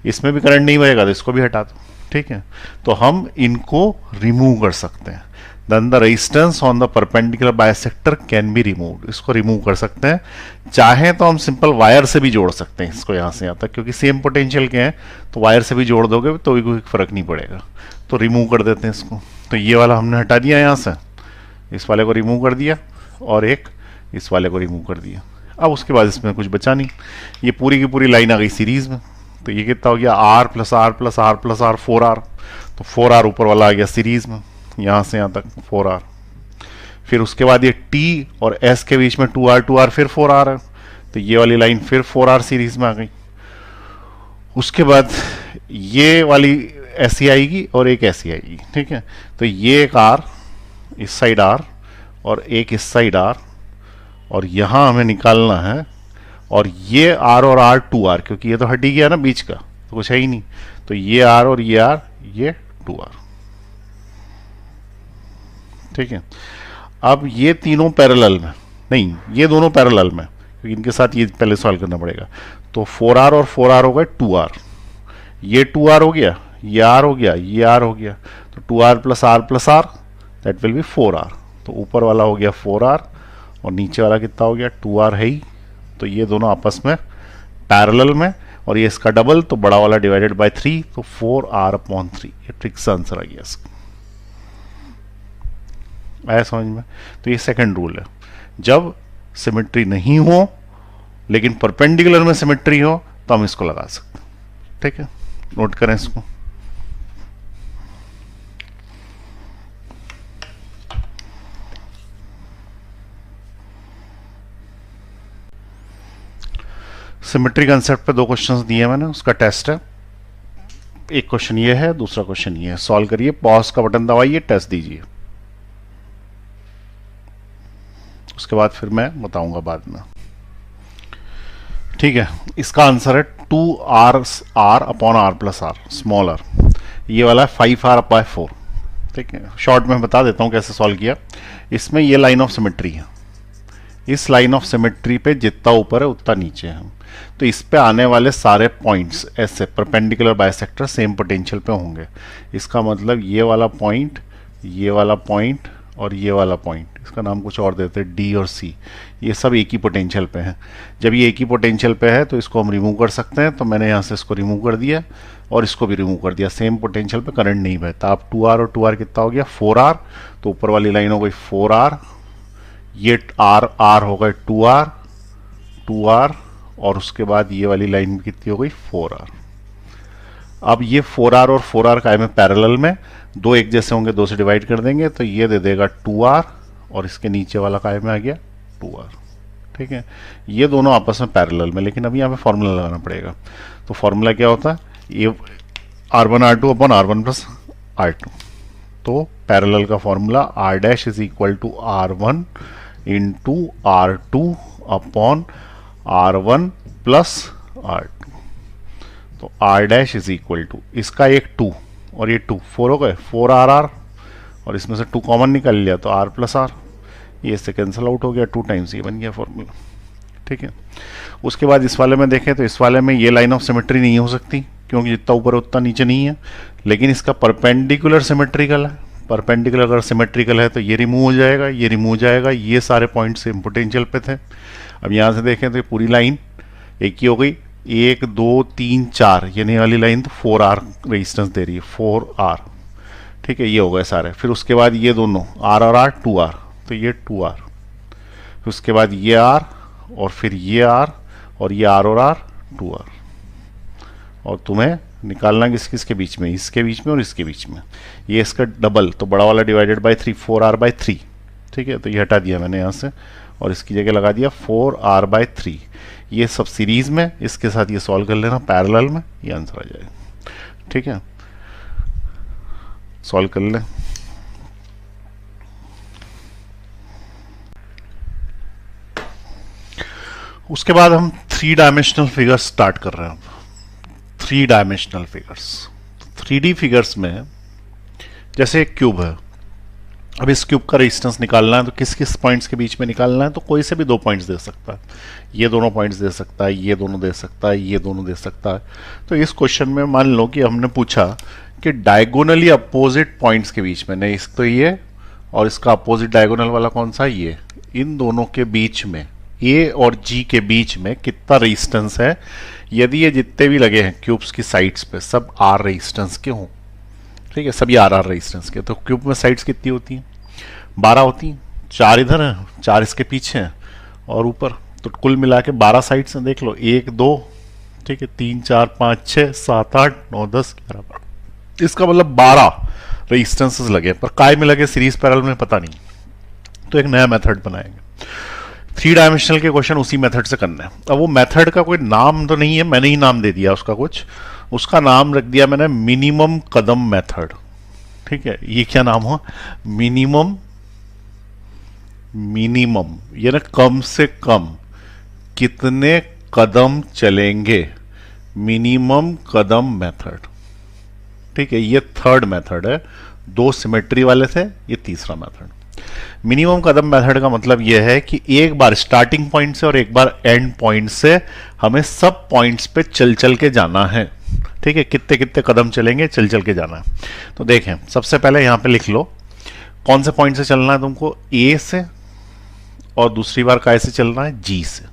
[SPEAKER 1] इसमें भी करंट नहीं बहेगा तो इसको भी हटा दो। ठीक है, तो हम इनको रिमूव कर सकते हैं। Then the resistance on the perpendicular bisector can be removed. इसको रिमूव कर सकते हैं, चाहे तो हम सिंपल वायर से भी जोड़ सकते हैं इसको यहाँ से यहाँ तक, क्योंकि सेम पोटेंशियल के हैं तो वायर से भी जोड़ दोगे तो भी कोई फर्क नहीं पड़ेगा। तो रिमूव कर देते हैं इसको। तो ये वाला हमने हटा दिया यहाँ से, इस वाले को रिमूव कर दिया और एक इस वाले को रिमूव कर दिया। अब उसके बाद इसमें कुछ बचा नहीं, ये पूरी की पूरी लाइन आ गई सीरीज में। तो ये कितना हो गया, R plus R plus R plus R, 4R। तो 4R ऊपर वाला आ गया सीरीज में, यहाँ से यहाँ तक 4R। फिर उसके बाद ये T और S के बीच में 2R फिर 4R है, तो ये वाली लाइन फिर 4R सीरीज में आ गई। उसके बाद ये वाली ऐसी आएगी और एक ऐसी आएगी, ठीक है। तो ये एक R इस साइड R और एक इस साइड R, और यहां हमें निकालना है, और ये R और R 2R, क्योंकि ये तो हट ही गया ना बीच का, तो कुछ है ही नहीं। तो ये R और ये R, ये 2R, ठीक है। अब ये तीनों पैरेलल में नहीं, ये दोनों पैरेलल में, क्योंकि इनके साथ ये पहले सॉल्व करना पड़ेगा। तो 4R और 4R हो गए 2R, ये 2R हो गया, ये R हो गया, ये R हो गया। तो 2R plus R that will be 4R। तो ऊपर वाला हो गया 4R और नीचे वाला कितना हो गया, 2R है ही। तो ये दोनों आपस में पैरेलल में, और ये इसका डबल, तो बड़ा वाला डिवाइडेड बाय 3, तो 4R/3। ये ट्रिक से आंसर आ गया इसका। आया समझ में? तो ये सेकंड रूल है, जब सिमेट्री नहीं हो लेकिन परपेंडिकुलर में सिमेट्री हो तो हम इसको लगा सकते हैं, ठीक है। नोट करें इसको। सिमेट्री कंसेप्ट पे 2 क्वेश्चंस दिए मैंने, उसका टेस्ट है। एक क्वेश्चन ये है, दूसरा क्वेश्चन ये है। सॉल्व करिए, पॉज का बटन दबाइए, टेस्ट दीजिए, उसके बाद फिर मैं बताऊंगा बाद में, ठीक है। इसका आंसर है 2R/R+R, स्मॉल r। ये वाला है 5R/4, ठीक है। शॉर्ट में बता देता हूं कैसे सॉल्व किया। इसमें ये लाइन ऑफ सिमेट्री है, इस लाइन ऑफ सिमेट्री पे जितना ऊपर है उतना नीचे है, तो इस पे आने वाले सारे पॉइंट्स ऐसे परपेंडिकुलर बाइसेक्टर सेम पोटेंशियल पे होंगे। इसका मतलब ये वाला पॉइंट, ये वाला पॉइंट और ये वाला पॉइंट, इसका नाम कुछ और देते हैं, डी और सी, ये सब एक ही पोटेंशियल पे हैं। जब ये एक ही पोटेंशियल पे है तो इसको हम रिमूव कर सकते हैं। तो मैंने यहाँ से इसको रिमूव कर दिया और इसको भी रिमूव कर दिया, सेम पोटेंशियल पे करंट नहीं बहता। अब 2R और 2R कितना हो गया, 4R। तो ऊपर वाली लाइन हो गई 4R, ये R हो गए 2R, और उसके बाद ये वाली लाइन कितनी हो गई, 4R। अब ये 4R और 4R काय में पैरेलल में, दो एक जैसे होंगे, 2 से डिवाइड कर देंगे, तो ये दे देगा 2R, और इसके नीचे वाला काय में आ गया 2R, ठीक है। ये दोनों आपस में पैरेलल में, लेकिन अभी यहाँ पे फॉर्मूला लगाना पड़ेगा। तो फॉर्मूला क्या होता है, ये R1R2/R1+R2। तो पैरेलल का formula R' is equal to R1 into R2/R1+R2। तो R' इज इक्वल टू, इसका एक 2 और ये 2, 4 हो गए, 4RR, और इसमें से 2 कॉमन निकाल लिया तो R+R, ये इससे कैंसिल आउट हो गया, 2 टाइम्स ये बन गया फॉर्मूला, ठीक है। उसके बाद इस वाले में देखें तो इस वाले में ये लाइन ऑफ सिमेट्री नहीं हो सकती, क्योंकि जितना ऊपर उतना नीचे नहीं है, लेकिन इसका परपेंडिकुलर सिमेट्रिकल है। परपेंडिकुलर अगर सिमेट्रिकल है तो ये रिमूव हो जाएगा, ये रिमूव हो जाएगा, ये सारे पॉइंट सेम पोटेंशियल पे थे। अब यहाँ से देखें तो ये पूरी लाइन एक ही हो गई, 1 2 3 4, ये वाली लाइन तो 4R रेजिस्टेंस दे रही है, 4R, ठीक है। ये हो गए सारे। फिर उसके बाद ये दोनों R और R 2R, तो ये 2R, फिर उसके बाद ये R, और फिर ये R, और ये R और R 2R। और तुम्हें निकालना किसके बीच में, इसके बीच में और इसके बीच में, ये इसका डबल, तो बड़ा वाला डिवाइडेड बाय 3, 4R/3, ठीक है। तो ये हटा दिया मैंने यहाँ से और इसकी जगह लगा दिया 4R/3। ये सब सीरीज में, इसके साथ ये सॉल्व कर लेना पैरेलल में, ये आंसर आ जाएगा, ठीक है। सॉल्व कर लें। उसके बाद हम 3 डायमेंशनल फिगर्स स्टार्ट कर रहे हैं। 3 डायमेंशनल फिगर्स, 3D फिगर्स में जैसे एक क्यूब है, अब इस क्यूब का रेजिस्टेंस निकालना है तो किस किस पॉइंट्स के बीच में निकालना है, तो कोई से भी 2 पॉइंट्स दे सकता है, ये दोनों पॉइंट्स दे सकता है, ये दोनों दे सकता है, ये दोनों दे सकता है। तो इस क्वेश्चन में मान लो कि हमने पूछा कि डायगोनली अपोजिट पॉइंट्स के बीच में, नहीं तो ये और इसका अपोजिट डायगोनल वाला कौन सा, ये। इन दोनों के बीच में, ए और जी के बीच में कितना रेजिस्टेंस है, यदि ये जितने भी लगे हैं क्यूब्स की साइड्स पे सब आर रेजिस्टेंस के हों, ठीक है, सभी आर रेजिस्टेंस के, तो क्यूब में साइड्स कितनी होती हैं, 12 होती हैं। 4 इधर हैं, 4 इसके पीछे हैं और ऊपर, तो कुल मिला के 12 साइड्स हैं। देख लो, 1 2, ठीक है, 3 4 5 6 7 8 9 10 11, इसका मतलब 12 रेजिस्टेंसेस लगे, पर काय में लगे, सीरीज पैरेलल में पता नहीं। तो एक नया मेथड बनाएंगे, 3 डायमेंशनल के क्वेश्चन उसी मेथड से करना है। अब वो मेथड का कोई नाम तो नहीं है, मैंने ही नाम दे दिया उसका कुछ, उसका नाम रख दिया मैंने मिनिमम कदम मेथड, ठीक है। ये क्या नाम हुआ, मिनिमम, मिनिमम यानी कम से कम कितने कदम चलेंगे, मिनिमम कदम मेथड, ठीक है। ये थर्ड मेथड है, 2 सिमेट्री वाले थे, ये तीसरा मेथड। मिनिमम कदम मेथड का मतलब यह है कि एक बार स्टार्टिंग पॉइंट से और एक बार एंड पॉइंट से हमें सब पॉइंट्स पे चल चल के जाना है, ठीक है। कितने कितने कदम चलेंगे, चल चल के जाना है। तो देखें, सबसे पहले यहां पे लिख लो कौन से पॉइंट से चलना है तुमको, ए से, और दूसरी बार काय से चलना है, जी से।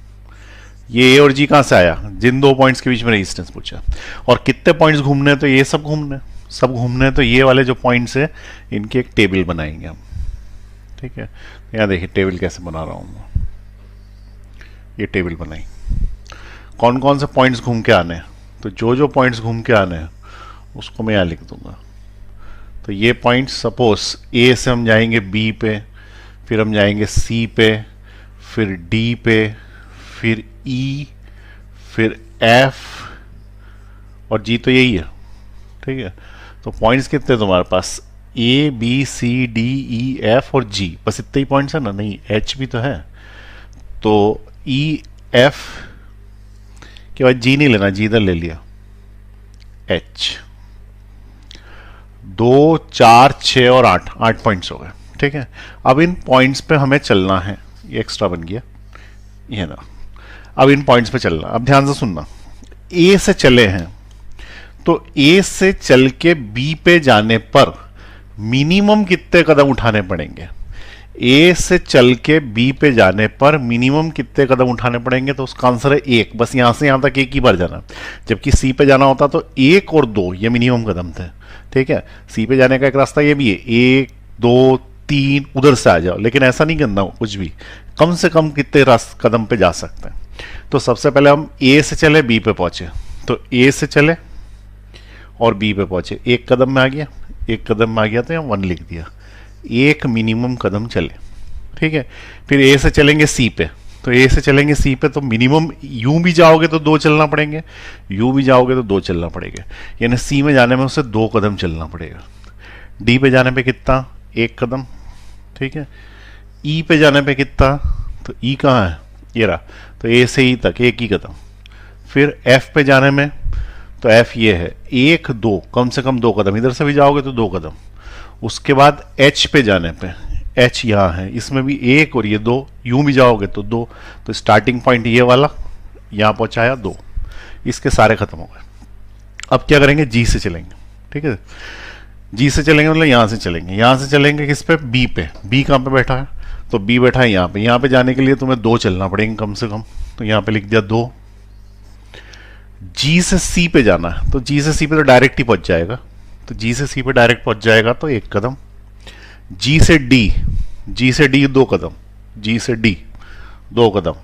[SPEAKER 1] ये ए और जी कहां से आया, जिन 2 पॉइंट्स के बीच में रेजिस्टेंस पूछा। और कितने पॉइंट्स घूमने, तो ये सब घूमने, सब घूमने, तो ये वाले जो पॉइंट्स है इनकी एक टेबल बनाएंगे हम, ठीक है। यहां देखिए टेबल कैसे बना रहा हूं, ये टेबल बनाई, कौन कौन से पॉइंट्स घूम के आने हैं, तो जो जो पॉइंट्स घूम के आने हैं उसको मैं यहां लिख दूंगा। तो ये पॉइंट, सपोज ए से हम जाएंगे बी पे, फिर हम जाएंगे सी पे, फिर डी पे, फिर ई, फिर एफ, और जी तो यही है, ठीक है। तो पॉइंट्स कितने तुम्हारे पास, A B C D E F और जी, बस इतने ही पॉइंट्स है ना, नहीं एच भी तो है। तो ई एफ के बाद जी नहीं लेना, जी इधर ले लिया, एच। 2 4 6 और 8 पॉइंट्स हो गए, ठीक है। अब इन पॉइंट्स पे हमें चलना है, ये एक्स्ट्रा बन गया, ये ना। अब इन पॉइंट्स पे चलना, अब ध्यान से सुनना, ए से चले हैं तो ए से चल के बी पे जाने पर मिनिमम कितने कदम उठाने पड़ेंगे, ए से चल के बी पे जाने पर मिनिमम कितने कदम उठाने पड़ेंगे, तो उसका आंसर है 1। बस यहां से यहां तक एक ही बार जाना, जबकि सी पे जाना होता तो 1 और 2 ये मिनिमम कदम थे, ठीक है। सी पे जाने का एक रास्ता ये भी है, 1 2 3 उधर से आ जाओ, लेकिन ऐसा नहीं करना कुछ भी, कम से कम कितने कदम पे जा सकते हैं। तो सबसे पहले हम ए से चले बी पे पहुंचे, तो ए से चले और बी पे पहुंचे, 1 कदम में आ गया, 1 कदम में आ गया तो यहाँ 1 लिख दिया, 1 मिनिमम कदम चले, ठीक है। फिर ए से चलेंगे सी पे, तो ए से चलेंगे सी पे तो मिनिमम यूं भी जाओगे तो 2 चलना पड़ेंगे, यूं भी जाओगे तो 2 चलना पड़ेगा, यानी सी में जाने में उससे 2 कदम चलना पड़ेगा। डी पे जाने पे कितना, 1 कदम, ठीक है। ई पे जाने पे कितना, तो ई कहाँ है, ये रहा, तो ए से ई तक 1 ही कदम। फिर एफ पे जाने में, तो एफ ये है, 1 2, कम से कम 2 कदम, इधर से भी जाओगे तो 2 कदम। उसके बाद एच पे जाने पे, एच यहाँ है, इसमें भी 1 और ये 2, यूं भी जाओगे तो 2, तो स्टार्टिंग पॉइंट ये वाला यहाँ पहुंचाया 2, इसके सारे खत्म हो गए। अब क्या करेंगे, जी से चलेंगे, ठीक है। जी से चलेंगे मतलब यहां से चलेंगे, यहां से चलेंगे किस पे, बी पे। बी कहां पे बैठा है, तो बी बैठा है यहाँ पे। यहाँ पे जाने के लिए तुम्हें 2 चलना पड़ेंगे कम से कम, तो यहाँ पे लिख दिया 2। जी से सी पे जाना है, तो जी से सी पे तो डायरेक्ट ही पहुंच जाएगा, तो जी से सी पे डायरेक्ट पहुंच जाएगा तो 1 कदम। जी से डी, जी से डी 2 कदम, जी से डी 2 कदम।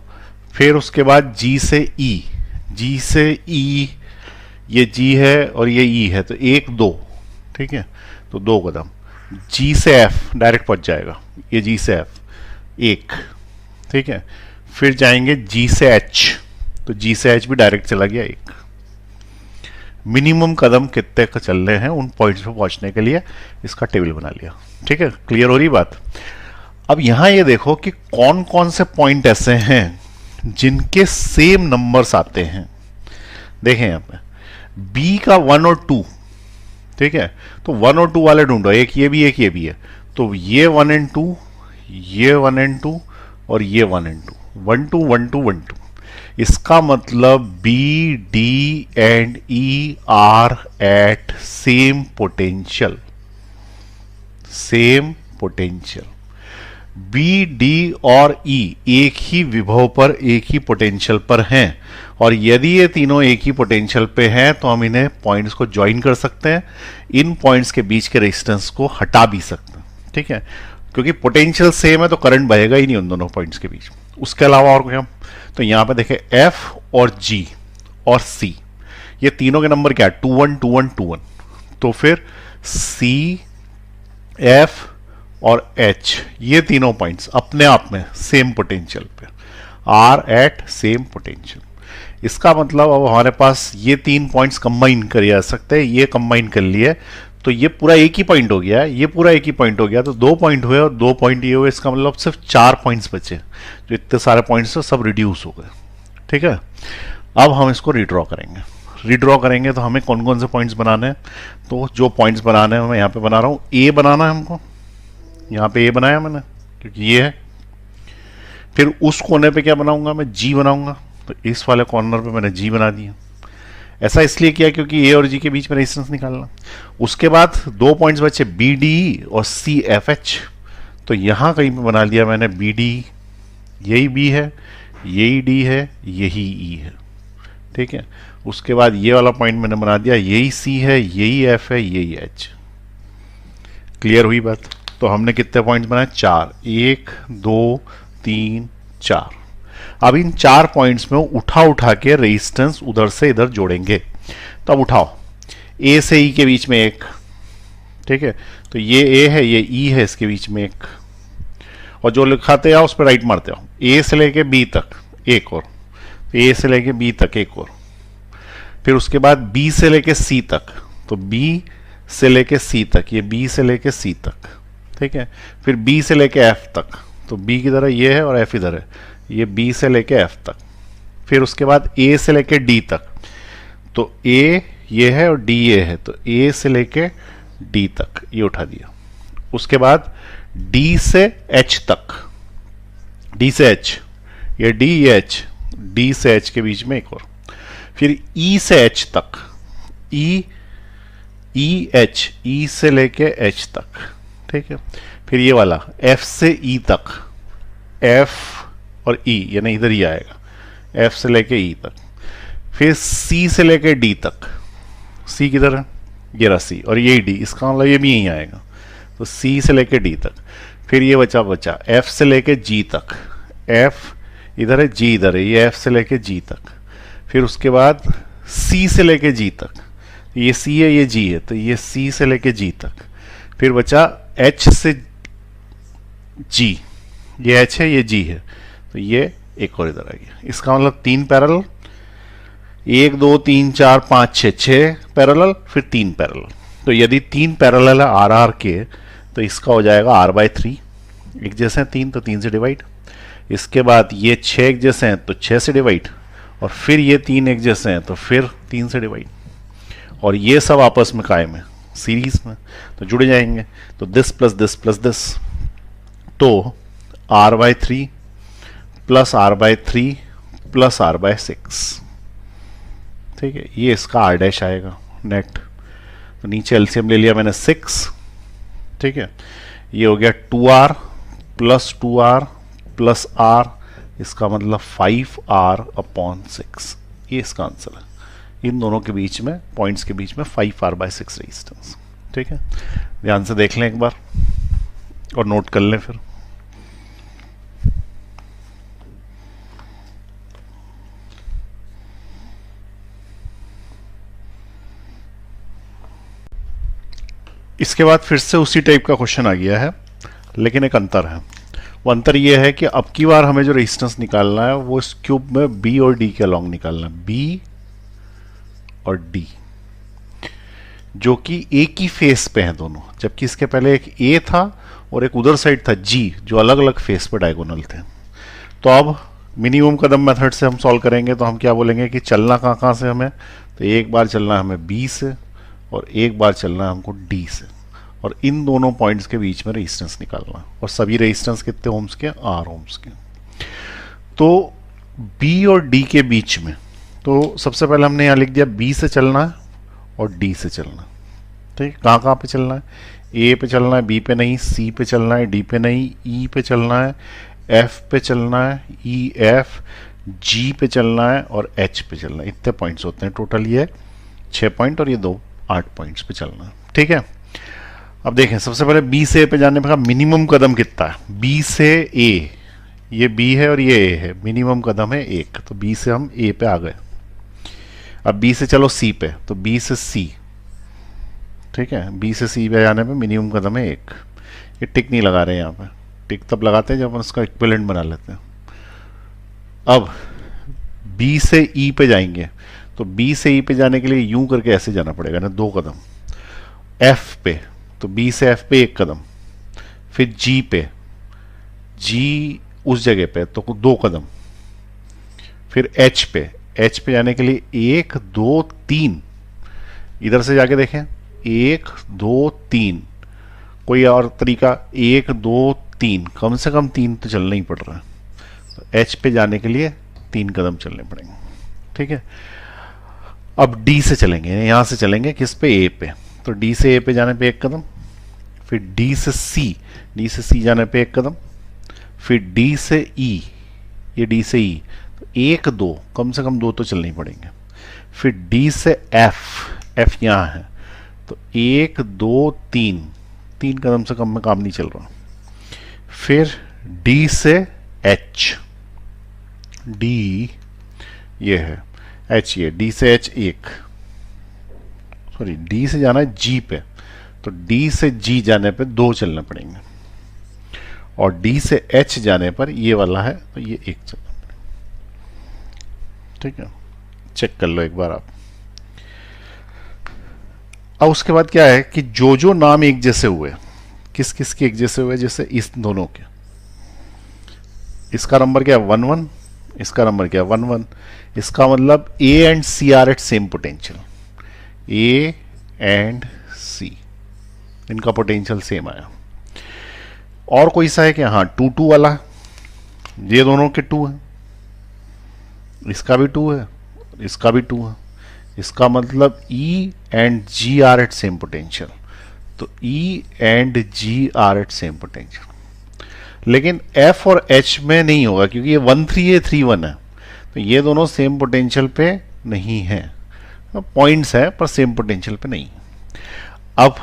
[SPEAKER 1] फिर उसके बाद जी से ई, जी से ई, ये जी है और ये ई है, तो 1 2, ठीक है, तो 2 कदम। जी से एफ डायरेक्ट पहुंच जाएगा, ये जी से एफ 1, ठीक है। फिर जाएंगे जी से एच, तो जी से एच भी डायरेक्ट चला गया 1। मिनिमम कदम कितने का चल रहे हैं उन पॉइंट्स पे पहुंचने के लिए, इसका टेबल बना लिया, ठीक है। क्लियर हो रही बात। अब यहां ये देखो कि कौन कौन से पॉइंट ऐसे हैं जिनके सेम नंबर्स आते हैं। देखें यहां पे बी का 1 और 2, ठीक है, तो 1 और 2 वाले ढूंढो, एक ये भी एक ये भी है, तो ये 1 एंड 2, ये 1 एंड 2 और ये 1 एंड 2, 1 2 1 2 1 2। इसका मतलब B D and E are at same potential, same potential. B, D और ई एक ही विभव पर एक ही पोटेंशियल पर हैं, और यदि ये तीनों एक ही पोटेंशियल पे हैं तो हम इन्हें पॉइंट्स को ज्वाइन कर सकते हैं, इन पॉइंट्स के बीच के रेजिस्टेंस को हटा भी सकते हैं। ठीक है, क्योंकि पोटेंशियल सेम है तो करंट बहेगा ही नहीं उन दोनों पॉइंट्स के बीच। उसके अलावा और क्या, तो यहां पे देखें एफ और जी और सी, ये तीनों के नंबर क्या है, 2 1 2 1 2 1। तो फिर सी, एफ और एच, ये तीनों पॉइंट्स अपने आप में सेम पोटेंशियल पे, आर एट सेम पोटेंशियल। इसका मतलब अब हमारे पास ये तीन पॉइंट्स कंबाइन करे जा सकते हैं, ये कंबाइन कर लिए तो ये पूरा एक ही पॉइंट हो गया, ये पूरा एक ही पॉइंट हो गया, तो 2 पॉइंट हुए और 2 पॉइंट ये हुए, इसका मतलब सिर्फ 4 पॉइंट्स बचे, जो इतने सारे पॉइंट्स सब रिड्यूस हो गए। ठीक है, अब हम इसको रिड्रॉ करेंगे। रिड्रॉ करेंगे तो हमें कौन कौन से पॉइंट्स बनाने हैं, तो जो पॉइंट्स बनाने हैं मैं यहाँ पे बना रहा हूँ, ए बनाना है हमको, यहाँ पे ए बनाया मैंने क्योंकि ये है। फिर उस कोने पे क्या बनाऊंगा मैं, जी बनाऊंगा, तो इस वाले कॉर्नर पे मैंने जी बना दिया। ऐसा इसलिए किया क्योंकि ए और जी के बीच में रेजिस्टेंस निकालना। उसके बाद 2 पॉइंट्स बचे बी डी और सी एफ एच, तो यहां कहीं पे बना लिया मैंने बी डी, यही बी है, यही डी है, यही ई है। ठीक है, उसके बाद ये वाला पॉइंट मैंने बना दिया, यही सी है, यही एफ है, यही एच। क्लियर हुई बात? तो हमने कितने पॉइंट्स बनाए, 4, 1 2 3 4। अब इन 4 पॉइंट्स में उठा उठा के रेजिस्टेंस उधर से इधर जोड़ेंगे। तो अब उठाओ, ए से ई के बीच में एक, ठीक है, तो ये ए है, ये ई है, इसके बीच में एक, और जो लिखाते आओ उस पर राइट मारते आओ। ए से लेके बी तक एक और, ए से लेके बी तक एक और, फिर उसके बाद बी से लेके सी तक, तो बी से लेके सी तक, ये बी से लेके सी तक। ठीक है, फिर बी से लेके एफ तक, तो बी की तरह ये है और एफ इधर है, ये बी से लेके एफ तक। फिर उसके बाद ए से लेके डी तक, तो ए ये है और डी ये है, तो ए से लेके डी तक ये उठा दिया। उसके बाद डी से एच तक, डी से एच, ये डी ये एच, डी से एच के बीच में एक और, फिर ई से एच तक, ई एच, ई से लेके एच तक। ठीक है, फिर ये वाला एफ से ई तक, एफ और ई यानी इधर ही आएगा, एफ से लेके ई तक। फिर सी से लेके डी तक, सी किधर है, ये रहा सी, और ये डी, इसका मतलब ये भी यहीं आएगा, तो सी से लेके डी तक। फिर ये बचा एफ से लेके जी तक, एफ इधर है, जी इधर है, ये एफ से लेके जी तक। फिर उसके बाद सी से लेके जी तक, ये सी है, ये जी है, तो ये सी से लेके जी तक। फिर बचा एच से जी, ये एच है, ये जी है, तो ये एक और इधर आ गया। इसका मतलब 3 पैरेलल, 1 2 3 4 5 6 पैरेलल, फिर 3 पैरेलल। तो यदि 3 पैरेलल है आर आर के, तो इसका हो जाएगा r/3, एक जैसे हैं 3 तो 3 से डिवाइड। इसके बाद ये 6 एक जैसे हैं तो 6 से डिवाइड, और फिर ये 3 एक जैसे हैं तो फिर 3 से डिवाइड, और ये सब आपस में कायम है सीरीज में, तो जुड़ जाएंगे। तो this plus this plus this, तो r/3 plus r/3 plus r/6। ठीक है, ये इसका r' आएगा नेट। तो नीचे एलसीएम ले लिया मैंने 6। ठीक है, ये हो गया 2r plus 2r plus r, इसका मतलब 5r/6। ये इसका आंसर है। इन दोनों के बीच में, पॉइंट्स के बीच में 5r/6 रेजिस्टेंस। ठीक है, ध्यान से देख लें एक बार और नोट कर लें फिर। इसके बाद फिर से उसी टाइप का क्वेश्चन आ गया है, लेकिन एक अंतर है। वो अंतर ये है कि अब की बार हमें जो रेजिस्टेंस निकालना है वो इस क्यूब में बी और डी के अलॉन्ग निकालना है, बी और डी, जो कि एक ही फेस पे हैं दोनों, जबकि इसके पहले एक ए था और एक उधर साइड था जी, जो अलग अलग फेस पे डायगोनल थे। तो अब मिनिमम कदम मेथड से हम सॉल्व करेंगे, तो हम क्या बोलेंगे कि चलना कहाँ कहाँ से हमें, तो एक बार चलना है हमें बी से और एक बार चलना है हमको डी से, और इन दोनों पॉइंट्स के बीच में रेजिस्टेंस निकालना है। और सभी रेजिस्टेंस कितने ओम्स के, R ओम्स के। तो बी और डी के बीच में, तो सबसे पहले हमने यहाँ लिख दिया बी से चलना है और डी से चलना है। ठीक है, कहाँ कहाँ पे चलना है, ए पे चलना है, बी पे नहीं, सी पे चलना है, डी पे नहीं, ई पे चलना है, एफ पे चलना है, ई एफ, जी पे चलना है और एच पे चलना है। इतने पॉइंट्स होते हैं टोटल, ये 6 पॉइंट और ये 2 8 पॉइंट्स पे चलना है। ठीक है, अब देखें सबसे पहले बी से ए पे जाने का मिनिमम कदम कितना है। बी से ए, ये बी है और ये ए है, मिनिमम कदम है 1, तो बी से हम ए पे आ गए। अब बी से चलो सी पे, तो बी से सी, ठीक है, बी से सी पे जाने पे मिनिमम कदम है 1। ये टिक नहीं लगा रहे हैं यहाँ पे, टिक तब लगाते हैं जब हम उसका इक्विवेलेंट बना लेते हैं। अब बी से ई पे जाएंगे, तो बी से ई पे जाने के लिए यूं करके ऐसे जाना पड़ेगा ना, 2 कदम। एफ पे, तो बी से एफ पे 1 कदम, फिर जी पे, जी उस जगह पे तो 2 कदम, फिर एच पे, एच पे जाने के लिए 1 2 3, इधर से जाके देखें 1 2 3, कोई और तरीका 1 2 3, कम से कम 3 तो चलना ही पड़ रहा है, तो एच पे जाने के लिए 3 कदम चलने पड़ेंगे। ठीक है, अब डी से चलेंगे, यहां से चलेंगे किस पे, ए पे, तो डी से ए पे जाने पे 1 कदम, फिर डी से सी जाने पे 1 कदम, फिर डी से ई, ये डी से ई, तो 1 2, कम से कम 2 तो चलने ही पड़ेंगे। फिर डी से एफ, एफ यहां है, तो 1 2 3, 3 कदम से कम में काम नहीं चल रहा। फिर डी से एच, डी ये है, एच ये, डी से एच 1, सॉरी डी से जाना है जी पे, तो डी से जी जाने पे 2 चलने पड़ेंगे, और डी से एच जाने पर ये वाला है तो ये 1 चलना पड़ेगा। ठीक है, चेक कर लो एक बार आप। अब उसके बाद क्या है कि जो जो नाम एक जैसे हुए, किस किस के एक जैसे हुए, जैसे इस दोनों के, इसका नंबर क्या है 1 1, इसका नंबर क्या है 1 1, इसका मतलब A and C are at same potential, A and C इनका पोटेंशियल सेम आया। और कोई सा है कि हाँ 2 2 वाला, ये दोनों के 2 है, इसका भी 2 है, इसका भी 2 है, इसका मतलब E and G are at same potential, तो E and G are at same potential. लेकिन F और H में नहीं होगा क्योंकि ये 1 3 है 3 1 है, तो ये दोनों सेम पोटेंशियल पे नहीं है, पॉइंट्स है पर सेम पोटेंशियल पे नहीं। अब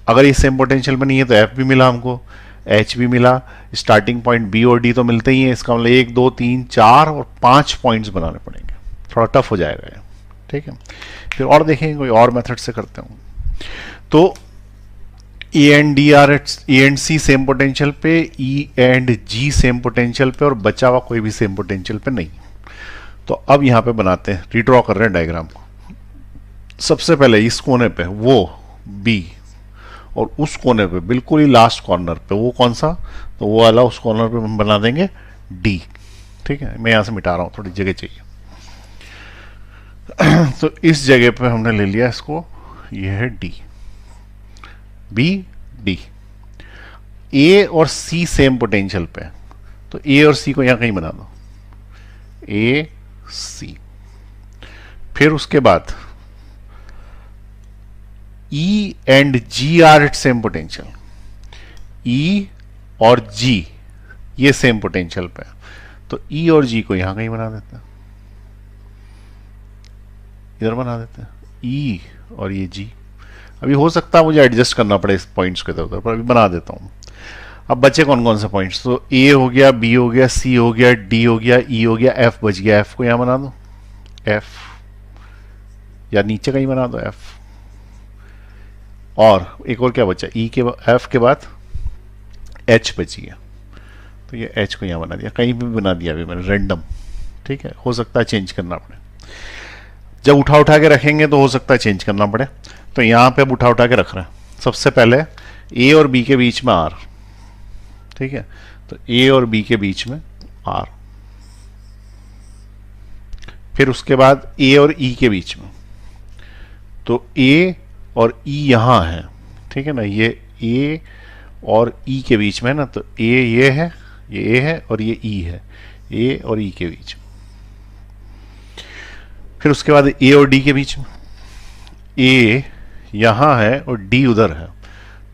[SPEAKER 1] अगर ये सेम पोटेंशियल पे नहीं है तो F भी मिला हमको, H भी मिला, स्टार्टिंग पॉइंट B और D तो मिलते ही हैं, इसका मतलब 1 2 3 4 और 5 पॉइंट्स बनाने पड़ेंगे, थोड़ा टफ हो जाएगा ये। ठीक है, फिर और देखेंगे कोई और मेथड से करते हूँ। तो E and D are at E and C same potential पे, E and G same potential पे, और बचा हुआ कोई भी सेम पोटेंशियल पे नहीं। तो अब यहाँ पे बनाते हैं, रिड्रॉ कर रहे हैं डायग्राम को। सबसे पहले इस कोने पे वो B, और उस कोने पे बिल्कुल ही लास्ट कॉर्नर पे वो कौन सा, तो वो वाला उस कॉर्नर पे हम बना देंगे D। ठीक है, मैं यहाँ से मिटा रहा हूँ, थोड़ी जगह चाहिए। तो इस जगह पे हमने ले लिया इसको, ये है D, B D। A और C सेम पोटेंशियल पे, तो A और C को यहाँ कहीं बना दो, A C। फिर उसके बाद E and G are at same potential, E और G ये सेम पोटेंशियल पे, तो E और G को यहां कहीं बना देते हैं, इधर बना देते हैं E और ये G। अभी हो सकता है मुझे एडजस्ट करना पड़े इस पॉइंट्स के इधर उधर, पर अभी बना देता हूं। अब बचे कौन कौन से पॉइंट्स, तो A हो गया, B हो गया, C हो गया, D हो गया, E हो गया, F बच गया, F को यहां बना दो, F या नीचे कहीं बना दो F। और एक और क्या बचा, E के F के बाद H बची है, तो ये H को यहाँ बना दिया, कहीं भी बना दिया अभी मैंने रैंडम। ठीक है, हो सकता है चेंज करना पड़े, जब उठा उठा के रखेंगे तो हो सकता है चेंज करना पड़े। तो यहाँ पे अब उठा उठा के रख रहे हैं। सबसे पहले A और B के बीच में R, ठीक है, तो A और B के बीच में R। फिर उसके बाद A और E के बीच में, तो A और E यहां है, ठीक है ना, ये A और E के बीच में है ना, तो A ये है, ये A है और ये E है, A और E के बीच में। फिर उसके बाद A और D के बीच में, A यहां है और D उधर है,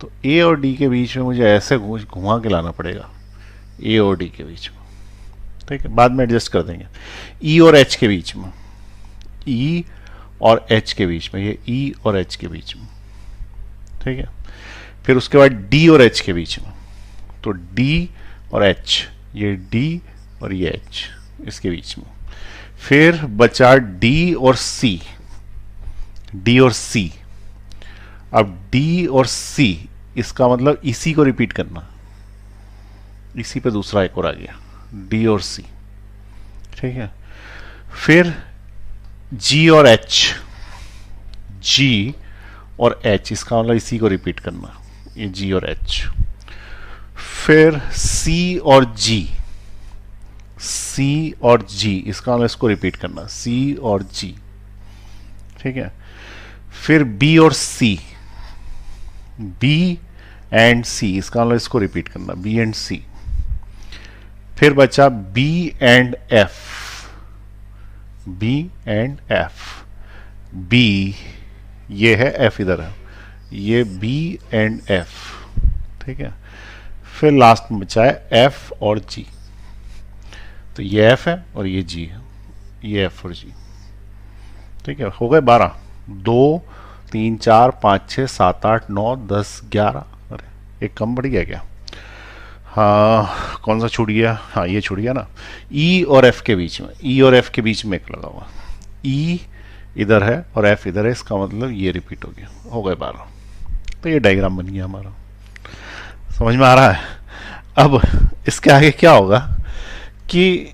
[SPEAKER 1] तो ए और डी के बीच में मुझे ऐसे घुमा के लाना पड़ेगा, ए और डी के बीच में, ठीक है, बाद में एडजस्ट कर देंगे। ई और एच के बीच में, ई और एच के बीच में, ये ई और एच के बीच में, ठीक है। फिर उसके बाद डी और एच के बीच में, तो डी और एच, ये डी और ये एच इसके बीच में। फिर बचा डी और सी, डी और सी। अब डी और सी, इसका मतलब इसी को रिपीट करना, इसी पे दूसरा एक और आ गया, डी और सी, ठीक है। फिर जी और एच, जी और एच, इसका मतलब इसी को रिपीट करना, ये जी और एच। फिर सी और जी, सी और जी, इसका मतलब इसको रिपीट करना, सी और जी, ठीक है। फिर बी और सी, बी एंड सी, इसका मतलब इसको रिपीट करना, बी एंड सी। फिर बचा B and F, B and F, B ये है, एफ इधर है, ये बी एंड एफ, ठीक है। फिर लास्ट में बचा है एफ और जी, तो ये एफ है और ये जी है, ये एफ और जी, ठीक है। हो गए 12, 2 3 4 5 6 7 8 9 10 11, अरे एक कम बढ़ गया क्या? हाँ, कौन सा छूट गया? हाँ, ये छूट गया ना, ई और एफ के बीच में, ई और एफ के बीच में एक लगा हुआ, ई इधर है और एफ इधर है, इसका मतलब ये रिपीट हो गया, हो गए 12। तो ये डायग्राम बन गया हमारा, समझ में आ रहा है? अब इसके आगे क्या होगा कि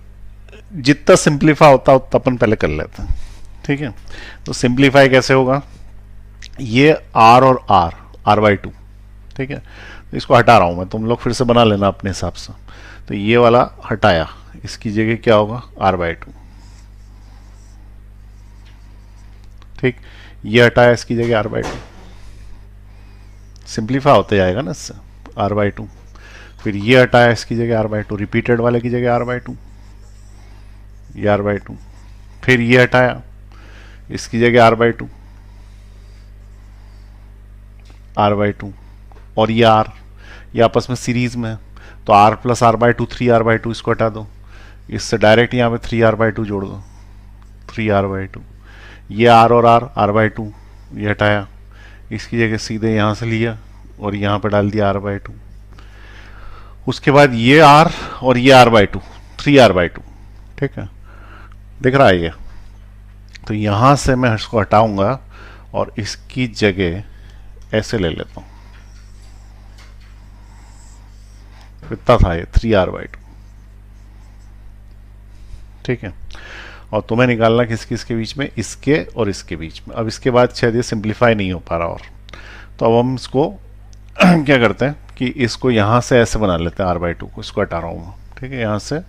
[SPEAKER 1] जितना सिंप्लीफाई होता उतना अपन पहले कर लेते हैं, ठीक है। तो सिंप्लीफाई कैसे होगा, ये आर और आर बाई 2, ठीक है। तो इसको हटा रहा हूं मैं, तुम लोग फिर से बना लेना अपने हिसाब से। तो ये वाला हटाया, इसकी जगह क्या होगा, आर बाई 2, ठीक। ये हटाया, इसकी जगह आर बाई 2, सिंप्लीफाई होते जाएगा ना इससे, आर बाई 2। फिर ये हटाया, इसकी जगह आर बाई 2, रिपीटेड वाले की जगह आर बाई 2, ये आर बाई 2। फिर ये हटाया, इसकी जगह आर बाई 2, आर बाई 2, और ये आर, ये आपस में सीरीज में है, तो R plus R by 2, 3 R by 2, इसको हटा दो, इससे डायरेक्ट यहाँ पे 3 आर बाई 2 जोड़ दो, 3 आर बाई 2। ये आर और आर बाई 2, ये हटाया, इसकी जगह सीधे यहाँ से लिया और यहाँ पे डाल दिया आर बाई 2। उसके बाद ये आर और ये आर बाई 2, 3 आर बाई 2, ठीक है, दिख रहा है ये। तो यहाँ से मैं इसको हटाऊंगा और इसकी जगह ऐसे ले लेता हूँ, कितना था ये, 3 आर बाई 2, ठीक है। और तुम्हें निकालना किस किसके बीच में, इसके और इसके बीच में। अब इसके बाद शायद ये सिंप्लीफाई नहीं हो पा रहा, और तो अब हम इसको क्या करते हैं कि इसको यहाँ से ऐसे बना लेते हैं, आर बाई 2 को, इसको हटा रहा हूँ, ठीक है। यहाँ से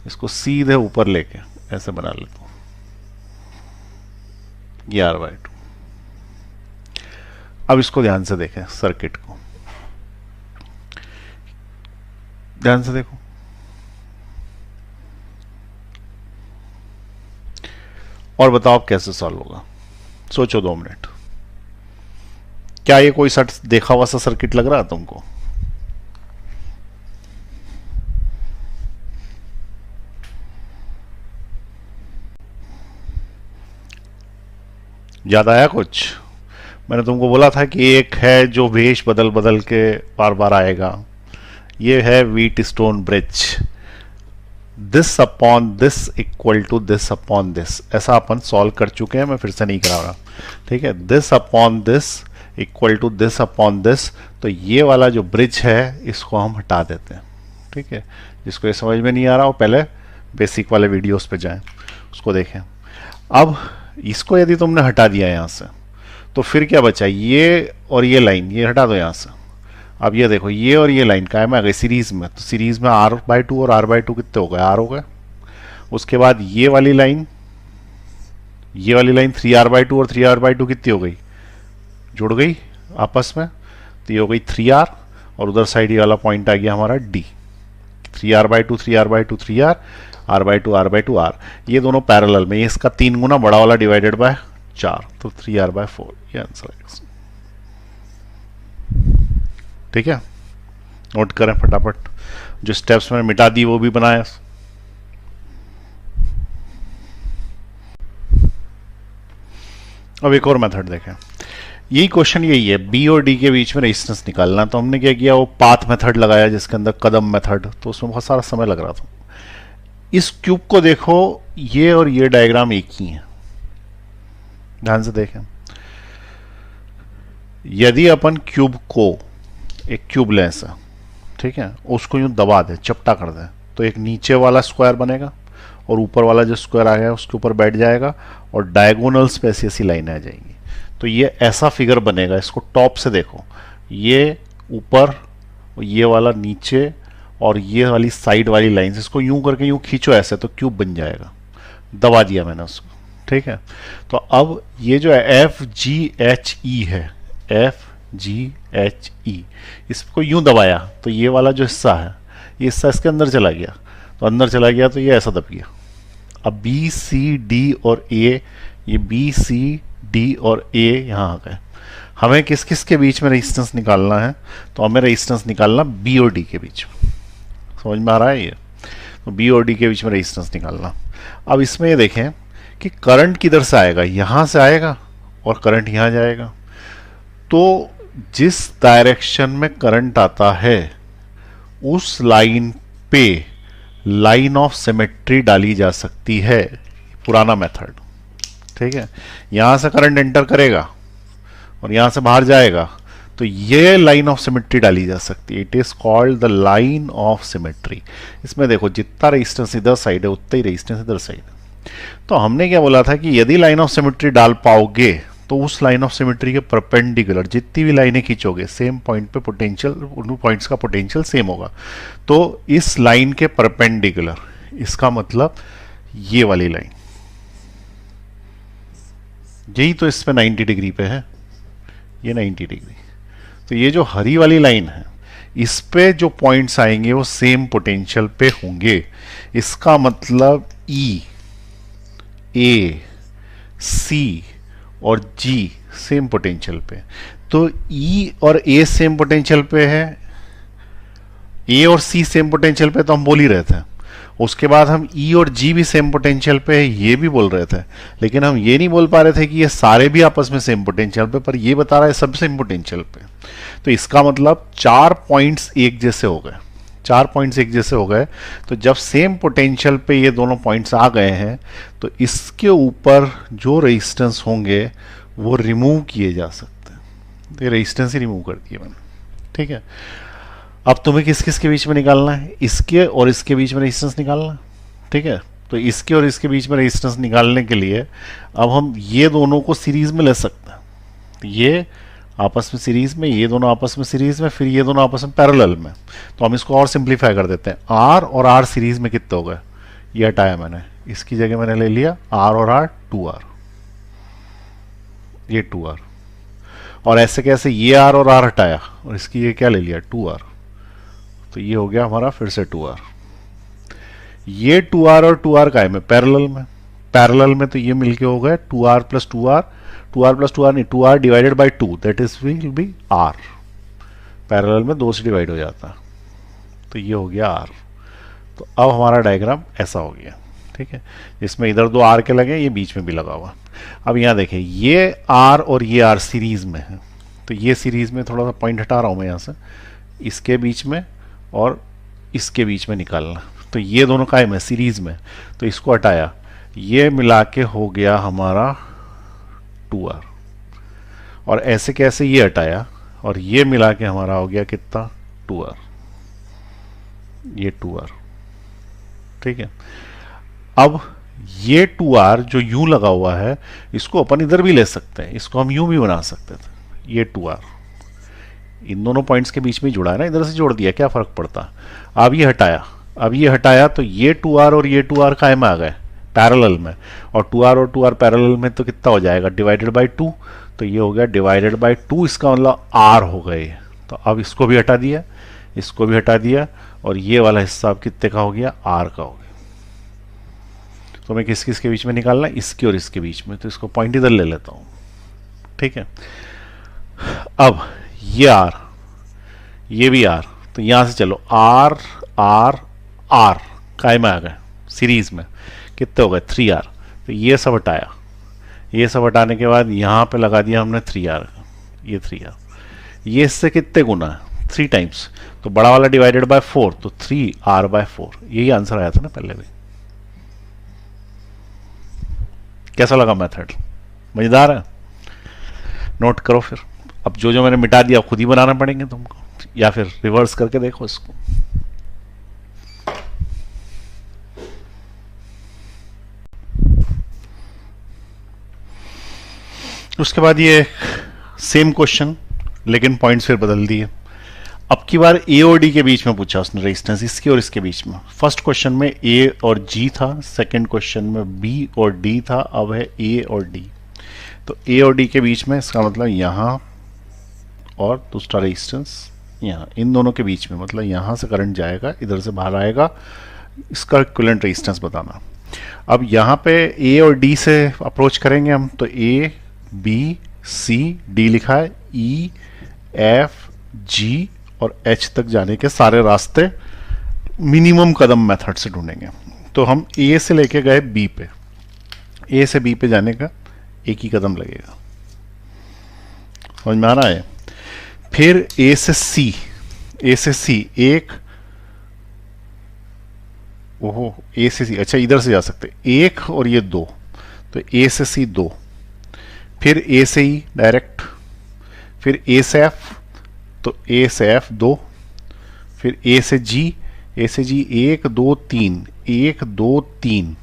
[SPEAKER 1] इसको सीधे ऊपर लेके ऐसे बना लेता हूँ, ये आर बाई 2। अब इसको ध्यान से देखें, सर्किट को ध्यान से देखो, और बताओ कैसे सॉल्व होगा। सोचो 2 मिनट, क्या ये कोई सट देखा हुआ सा सर्किट लग रहा है तुमको? याद आया कुछ? मैंने तुमको बोला था कि एक है जो वेश बदल बदल के बार बार आएगा, ये है wheatstone bridge, this upon this equal to this upon this, ऐसा अपन सॉल्व कर चुके हैं, मैं फिर से नहीं करा रहा, ठीक है। This upon this equal to this upon this, तो ये वाला जो ब्रिज है इसको हम हटा देते हैं, ठीक है। जिसको ये समझ में नहीं आ रहा हो पहले बेसिक वाले वीडियोस पे जाएं, उसको देखें। अब इसको यदि तुमने हटा दिया यहाँ से, तो फिर क्या बचा, ये और ये लाइन, ये हटा दो यहाँ से। अब ये देखो, ये और ये लाइन कायम आ गई सीरीज में, तो सीरीज में आर बाई 2 और आर बाई 2 कितने हो गए, आर हो गए। उसके बाद ये वाली लाइन, ये वाली लाइन 3 आर बाई 2 और 3 आर बाई 2 कितनी हो गई, जुड़ गई आपस में, तो ये हो गई 3 आर, और उधर साइड ये वाला पॉइंट आ गया हमारा D, 3 R by 2 3 R by 2 3 R by 2 R by 2 R, ये दोनों पैरेलल में, ये इसका 3 गुना बड़ा वाला डिवाइडेड बाय 4, तो 3 आर बाई 4, ये आंसर है। ठीक है, नोट करें फटाफट, जो स्टेप्स मैंने मिटा दी वो भी बनाया। अब एक और मेथड देखें, यही क्वेश्चन यही है, बी और डी के बीच में रेजिस्टेंस निकालना। तो हमने क्या किया, वो पाथ मेथड लगाया जिसके अंदर कदम मेथड, तो उसमें बहुत सारा समय लग रहा था। इस क्यूब को देखो, ये और ये डायग्राम एक ही है, ध्यान से देखें। यदि अपन क्यूब को, एक क्यूब लें ऐसा, ठीक है, उसको यूं दबा दें, चपटा कर दें, तो एक नीचे वाला स्क्वायर बनेगा और ऊपर वाला जो स्क्वायर आ गया उसके ऊपर बैठ जाएगा और डायगोनल्स पे ऐसी ऐसी लाइनें आ जाएंगी। तो ये ऐसा फिगर बनेगा। इसको टॉप से देखो, ये ऊपर, ये वाला नीचे और ये वाली साइड वाली लाइंस, इसको यूं करके यूं खींचो ऐसे, तो क्यूब बन जाएगा। दबा दिया मैंने उसको, ठीक है। तो अब ये जो एफ जी एच ई है, एफ जी एच ई, इसको यूं दबाया तो ये वाला जो हिस्सा है, ये हिस्सा इसके अंदर चला गया, तो अंदर चला गया तो ये ऐसा दब गया। अब बी सी डी और ए, ये बी सी डी और ए यहाँ आ गए। हमें किस किस के बीच में रेजिस्टेंस निकालना है, तो हमें रेजिस्टेंस निकालना बी और डी के बीच में। समझ में आ रहा है ये, तो बी और डी के बीच में रेजिस्टेंस निकालना। अब इसमें ये देखें कि करंट किधर से आएगा, यहां से आएगा और करंट यहां जाएगा। तो जिस डायरेक्शन में करंट आता है उस लाइन पे लाइन ऑफ सिमेट्री डाली जा सकती है, पुराना मेथड, ठीक है। यहां से करंट एंटर करेगा और यहां से बाहर जाएगा, तो ये लाइन ऑफ सिमेट्री डाली जा सकती है। It is called the line of symmetry. इसमें देखो, जितना रेजिस्टेंस इधर साइड है उतना ही रेजिस्टेंस इधर साइड है। तो हमने क्या बोला था कि यदि लाइन ऑफ सिमेट्री डाल पाओगे तो उस लाइन ऑफ सिमेट्री के परपेंडिकुलर जितनी भी लाइनें खींचोगे, सेम पॉइंट पे पोटेंशियल, उन पॉइंट्स का पोटेंशियल सेम होगा। तो इस लाइन के परपेंडिकुलर, इसका मतलब ये वाली लाइन, यही तो इस पे 90 डिग्री पे है, ये 90 डिग्री। तो ये जो हरी वाली लाइन है, इस पे जो पॉइंट्स आएंगे वो सेम पोटेंशियल पे होंगे। इसका मतलब ई, ए, सी और जी सेम पोटेंशियल पे। तो ई और ए सेम पोटेंशियल पे है, ए और सी सेम पोटेंशियल पे, तो हम बोल ही रहे थे। उसके बाद हम ई और जी भी सेम पोटेंशियल पे है, ये भी बोल रहे थे। लेकिन हम ये नहीं बोल पा रहे थे कि ये सारे भी आपस में सेम पोटेंशियल पे, पर ये बता रहा है सब सेम पोटेंशियल पे। तो इसका मतलब 4 पॉइंट्स एक जैसे हो गए, 4 पॉइंट्स एक जैसे हो गए। तो जब सेम पोटेंशियल पे ये दोनों पॉइंट्स आ गए हैं, तो इसके ऊपर जो रेजिस्टेंस होंगे वो रिमूव किए जा सकते हैं। तो ये रेजिस्टेंस ही रिमूव कर दिए मैंने, ठीक है। अब तुम्हें किस किस के बीच में निकालना है, इसके और इसके बीच में रेजिस्टेंस निकालना, ठीक है। तो इसके और इसके बीच में रेजिस्टेंस निकालने के लिए अब हम ये दोनों को सीरीज में ले सकते हैं। तो ये आपस में सीरीज में, ये दोनों आपस में सीरीज में, फिर ये दोनों आपस में पैरेलल में। तो हम इसको और सिंप्लीफाई कर देते हैं। आर और आर सीरीज में कितने हो गए, ये हटाया मैंने, इसकी जगह मैंने ले लिया आर और आर 2R, ये 2R। और ऐसे कैसे, ये आर और आर हटाया और इसकी ये क्या ले लिया 2R, तो ये हो गया हमारा फिर से 2R। ये 2R और 2R का है में पैरेलल में, पैरेलल में तो ये मिलके हो गए 2R plus 2R, 2R plus 2R नहीं, 2R divided by 2, that is will be R। Parallel में 2 से डिवाइड हो जाता, तो ये हो गया R। तो अब हमारा डायग्राम ऐसा हो गया, ठीक है। इसमें इधर 2 R के लगे, ये बीच में भी लगा हुआ। अब यहाँ देखें, ये R और ये R सीरीज में है, तो ये सीरीज में थोड़ा सा पॉइंट हटा रहा हूँ मैं यहाँ से, इसके बीच में और इसके बीच में निकालना। तो ये दोनों कायम है सीरीज में, तो इसको हटाया, ये मिला के हो गया हमारा 2R। और ऐसे कैसे ये हटाया और ये मिला के हमारा हो गया कितना 2R, ये 2R, ठीक है। अब ये 2R जो यूं लगा हुआ है, इसको अपन इधर भी ले सकते हैं, इसको हम यूं भी बना सकते थे। ये 2R इन दोनों पॉइंट्स के बीच में जुड़ा है ना, इधर से जोड़ दिया, क्या फर्क पड़ता। अब ये हटाया, अब ये हटाया, तो ये 2R और ये 2R कायम आ गए पैरेलल में, और 2R और 2R पैरेलल में तो कितना हो जाएगा डिवाइडेड बाई 2, तो ये हो गया डिवाइडेड बाई 2, इसका मतलब R हो गए। तो अब इसको भी हटा दिया, इसको भी हटा दिया, और ये वाला हिस्सा अब कितने का हो गया R का हो गया। तो मैं किस किस के बीच में निकालना है, इसके और इसके बीच में, तो इसको पॉइंट इधर ले लेता हूं, ठीक है। अब ये R, ये भी आर, तो यहां से चलो आर आर आर काय में आ गए सीरीज में, कितने हो गए 3R। तो ये सब हटाया, ये सब हटाने के बाद यहां पे लगा दिया हमने 3R, ये 3R, ये इससे कितने गुना है 3 टाइम्स, तो बड़ा वाला डिवाइडेड बाय 4, तो 3R/4, यही आंसर आया था ना पहले भी। कैसा लगा मेथड, मजेदार है, नोट करो फिर। अब जो जो मैंने मिटा दिया खुद ही बनाना पड़ेंगे तुमको, या फिर रिवर्स करके देखो इसको। उसके बाद ये सेम क्वेश्चन लेकिन पॉइंट्स फिर बदल दिए। अब की बार ए और डी के बीच में पूछा उसने रेजिस्टेंस, इसके और इसके बीच में। फर्स्ट क्वेश्चन में ए और जी था, सेकंड क्वेश्चन में बी और डी था, अब है ए और डी। तो ए और डी के बीच में, इसका मतलब यहां और दूसरा रेजिस्टेंस यहाँ, इन दोनों के बीच में, मतलब यहां से करंट जाएगा, इधर से बाहर आएगा, इसका इक्विवेलेंट रेजिस्टेंस बताना। अब यहाँ पे ए और डी से अप्रोच करेंगे हम, तो ए बी सी डी लिखा है, ई एफ जी और एच तक जाने के सारे रास्ते मिनिमम कदम मेथड से ढूंढेंगे। तो हम ए से लेके गए बी पे, ए से बी पे जाने का एक ही कदम लगेगा, समझ में आ रहा है। फिर ए से सी, ए से सी एक, ओहो ए से सी, अच्छा इधर से जा सकते, एक और ये दो, तो ए से सी दो, फिर ए से ई डायरेक्ट, फिर ए से एफ, तो ए से एफ दो, फिर ए से जी, ए से जी एक दो तीन, एक दो तीन,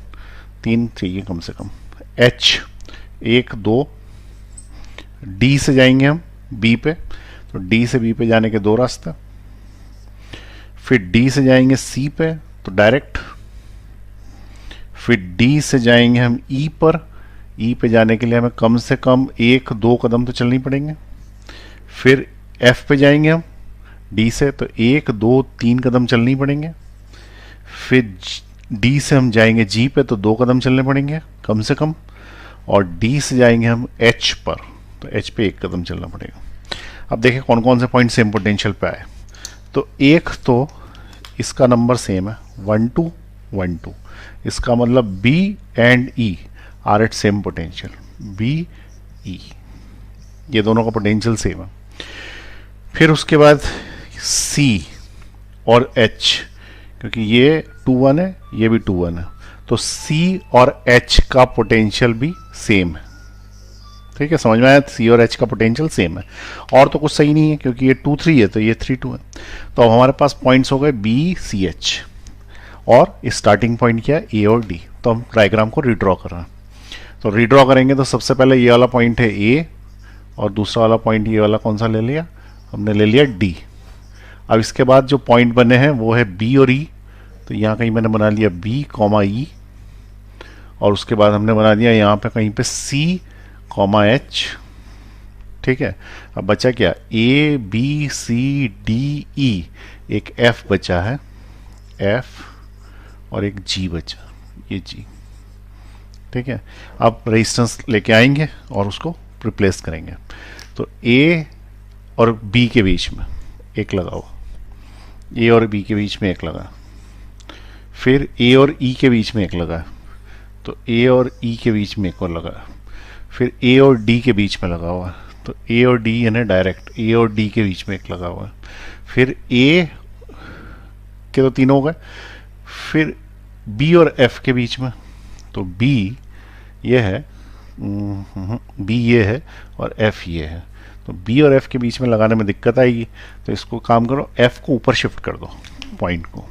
[SPEAKER 1] तीन चाहिए कम से कम, एच एक दो, डी से जाएंगे हम बी पे, तो डी से बी पे जाने के दो रास्ते, फिर डी से जाएंगे सी पे तो डायरेक्ट, फिर डी से जाएंगे हम ई पर, ई पे जाने के लिए हमें कम से कम एक दो कदम तो चलनी पड़ेंगे, फिर एफ पे जाएंगे हम डी से, तो एक दो तीन कदम चलनी पड़ेंगे, फिर डी से हम जाएंगे जी पे, तो दो कदम चलने पड़ेंगे कम से कम, और डी से जाएंगे हम एच पर, तो एच पे एक कदम चलना पड़ेगा। अब देखें कौन कौन से पॉइंट सेम पोटेंशियल पे आए। तो एक तो इसका नंबर सेम है 1 2 1 2, इसका मतलब B and E are at same potential, B E, ये दोनों का पोटेंशियल सेम है। फिर उसके बाद सी और एच, क्योंकि ये 2 1 है, ये भी 2 1 है, तो सी और एच का पोटेंशियल भी सेम है। ठीक है, समझ में आया, सी और एच का पोटेंशियल सेम है, और तो कुछ सही नहीं है क्योंकि ये 2 3 है तो ये 3 2 है। तो अब हमारे पास पॉइंट्स हो गए बी सी एच, और स्टार्टिंग पॉइंट क्या है ए और डी। तो हम डायग्राम को रीड्रॉ कर रहे हैं, तो रीड्रॉ करेंगे तो सबसे पहले ये वाला पॉइंट है ए, और दूसरा वाला पॉइंट ये वाला कौन सा ले लिया हमने, ले लिया डी। अब इसके बाद जो पॉइंट बने हैं वो है बी और ई, तो यहाँ कहीं मैंने बना लिया बी कॉमा ई, और उसके बाद हमने बना दिया यहाँ पे कहीं पे सी कॉमा एच। ठीक है, अब बचा क्या, ए बी सी डी ई, एक एफ बचा है, एफ, और एक जी बचा, ये जी। ठीक है, अब रेजिस्टेंस लेके आएंगे और उसको रिप्लेस करेंगे। तो ए और बी के बीच में एक लगा हुआ, ए और बी के बीच में एक लगा, फिर ए और ई के बीच में एक लगा, तो ए और ई के बीच में एक और लगा, फिर ए और डी के बीच में लगा हुआ है, तो ए और डी यानी डायरेक्ट ए और डी के बीच में एक लगा हुआ है, फिर ए के तो तीन हो गए, फिर बी और एफ के बीच में, तो बी ये है, बी ये है और एफ ये है, तो बी और एफ के बीच में लगाने में दिक्कत आएगी, तो इसको काम करो एफ को ऊपर शिफ्ट कर दो पॉइंट को,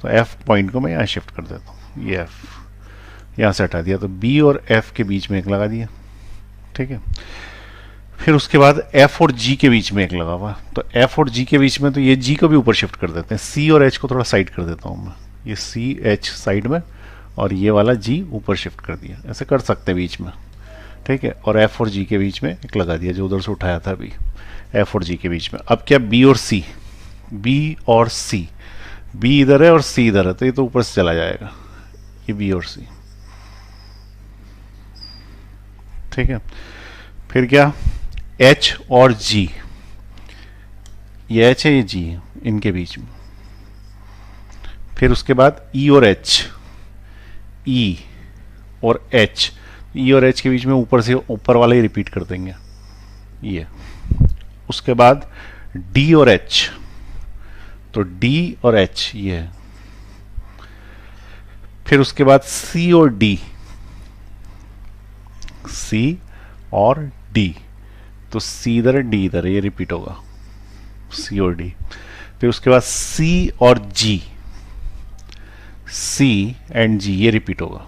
[SPEAKER 1] तो एफ पॉइंट को मैं यहाँ शिफ्ट कर देता हूँ, ये एफ यहाँ से हटा दिया, तो बी और एफ के बीच में एक लगा दिया। ठीक है, फिर उसके बाद एफ और जी के बीच में एक लगा हुआ, तो एफ और जी के बीच में, तो ये जी को भी ऊपर शिफ्ट कर देते हैं, सी और एच को थोड़ा साइड कर देता हूँ मैं, ये सी एच साइड में और ये वाला जी ऊपर शिफ्ट कर दिया, ऐसे कर सकते हैं बीच में। ठीक है, और एफ और जी के बीच में एक लगा दिया जो उधर से उठाया था अभी, एफ और जी के बीच में। अब क्या, बी और सी, बी और सी, बी इधर है और सी इधर है, तो ये तो ऊपर से चला जाएगा, ये बी और सी। ठीक है, फिर क्या, एच और जी, ये एच है, ये जी है, इनके बीच में। फिर उसके बाद ई और एच, ई और एच, ई और एच के बीच में ऊपर से ऊपर वाला ही रिपीट कर देंगे ये। उसके बाद डी और एच, तो डी और एच ये है। फिर उसके बाद सी और डी, सी और डी, तो सी इधर है, डी इधर है, ये रिपीट होगा सी और डी। फिर उसके बाद सी और जी, सी एंड जी, ये रिपीट होगा।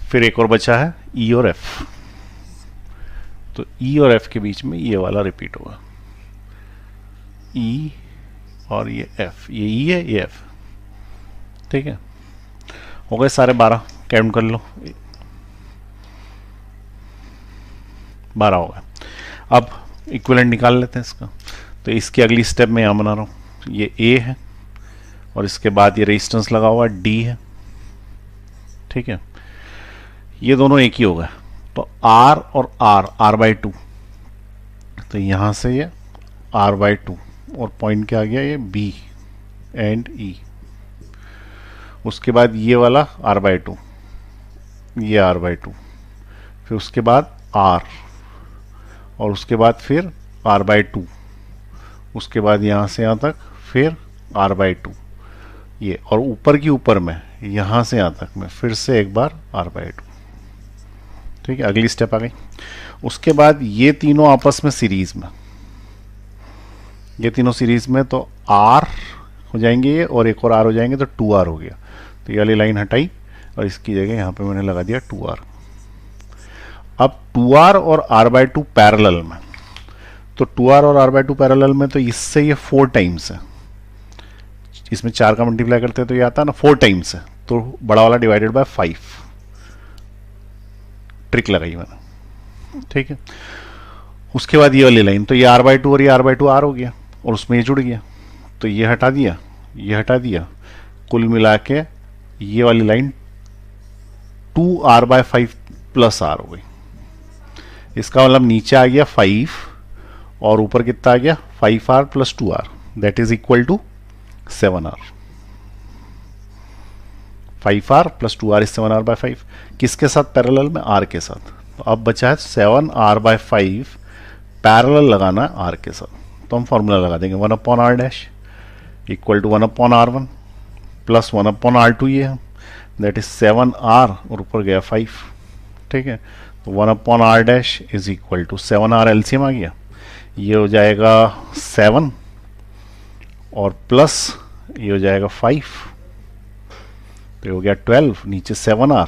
[SPEAKER 1] फिर एक और बचा है ई और एफ, तो ई और एफ के बीच में ये वाला रिपीट होगा, ई और ये एफ, ये ई है, ये एफ। ठीक है, हो गए सारे 12, काउंट कर लो, 12 हो गए। अब इक्विवेलेंट निकाल लेते हैं इसका। तो इसकी अगली स्टेप में यहां बना रहा हूं, ये ए है और इसके बाद ये रेजिस्टेंस लगा हुआ डी है। ठीक है, ये दोनों एक ही हो गए, तो आर और आर बाई टू, तो यहां से ये आर बाई टू और पॉइंट क्या आ गया, ये बी एंड ई। उसके बाद ये वाला आर बाई टू, ये आर बाई टू, फिर उसके बाद आर, और उसके बाद फिर आर बाई टू, उसके बाद यहाँ से यहाँ तक फिर आर बाई टू ये, और ऊपर की ऊपर में यहाँ से यहाँ तक में फिर से एक बार आर बाई टू। ठीक है, अगली स्टेप आ गई। उसके बाद ये तीनों आपस में सीरीज में, ये तीनों सीरीज में, तो आर हो जाएंगे ये और एक और आर हो जाएंगे, तो 2R हो गया। तो ये वाली लाइन हटाई और इसकी जगह यहाँ पे मैंने लगा दिया 2R। अब 2R और R बाई टू पैरेलल में, तो 2R और R बाई टू पैरेलल में, तो इससे ये 4 टाइम्स है, इसमें 4 का मल्टीप्लाई करते हैं तो ये आता है ना 4 टाइम्स है, तो बड़ा वाला डिवाइडेड बाय 5, ट्रिक लगाई मैंने। ठीक है, उसके बाद ये वाली लाइन, तो ये R बाई टू और ये R बाई टू R हो गया और उसमें ये जुड़ गया, तो ये हटा दिया, ये हटा दिया, कुल मिला के ये वाली line 2R bye 5 plus R हो गई। इसका मतलब नीचे आ गया 5 और ऊपर कितना आ गया 5R plus 2R, that is equal to 7R। 5R plus 2R is 7R by 5, किसके साथ पैरेलल में, R के साथ। तो अब बचा है 7R बाय 5 पैरेलल लगाना है R के साथ, तो हम फॉर्मूला लगा देंगे 1 upon R dash equal to 1 upon R1 plus 1 upon R2, ये है दैट इज 7R और ऊपर गया 5। ठीक है, तो 1 upon R dash is equal to 7R, LCM आ गया, ये हो जाएगा 7 और प्लस ये हो जाएगा 5, तो ये हो गया 12, नीचे 7R,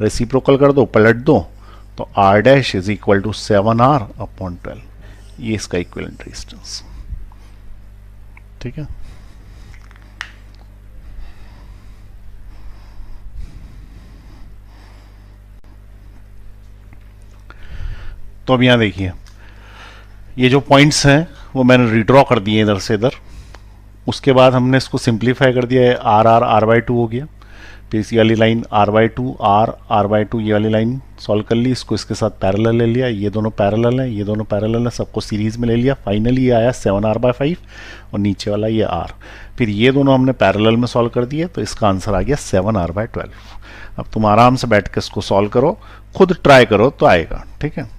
[SPEAKER 1] रेसिप्रोकल कर दो, पलट दो, तो R dash is equal to 7R upon 12, ये इसका इक्विवेलेंट रेजिस्टेंस। ठीक है, तो अब यहां देखिए ये जो पॉइंट्स हैं वो मैंने रिड्रॉ कर दिए इधर से इधर। उसके बाद हमने इसको सिंप्लीफाई कर दिया है, आर बाई टू हो गया, फिर इसी वाली line R by two, R by two, ये वाली लाइन सॉल्व कर ली, इसको इसके साथ पैरेलल ले लिया, ये दोनों पैरेलल हैं, ये दोनों पैरेलल हैं, सबको सीरीज में ले लिया, फाइनली ये आया 7R बाय 5 और नीचे वाला ये R। फिर ये दोनों हमने पैरेलल में सॉल्व कर दिए, तो इसका आंसर आ गया 7R बाय 12। अब तुम आराम से बैठ के इसको सॉल्व करो, खुद ट्राई करो तो आएगा। ठीक है।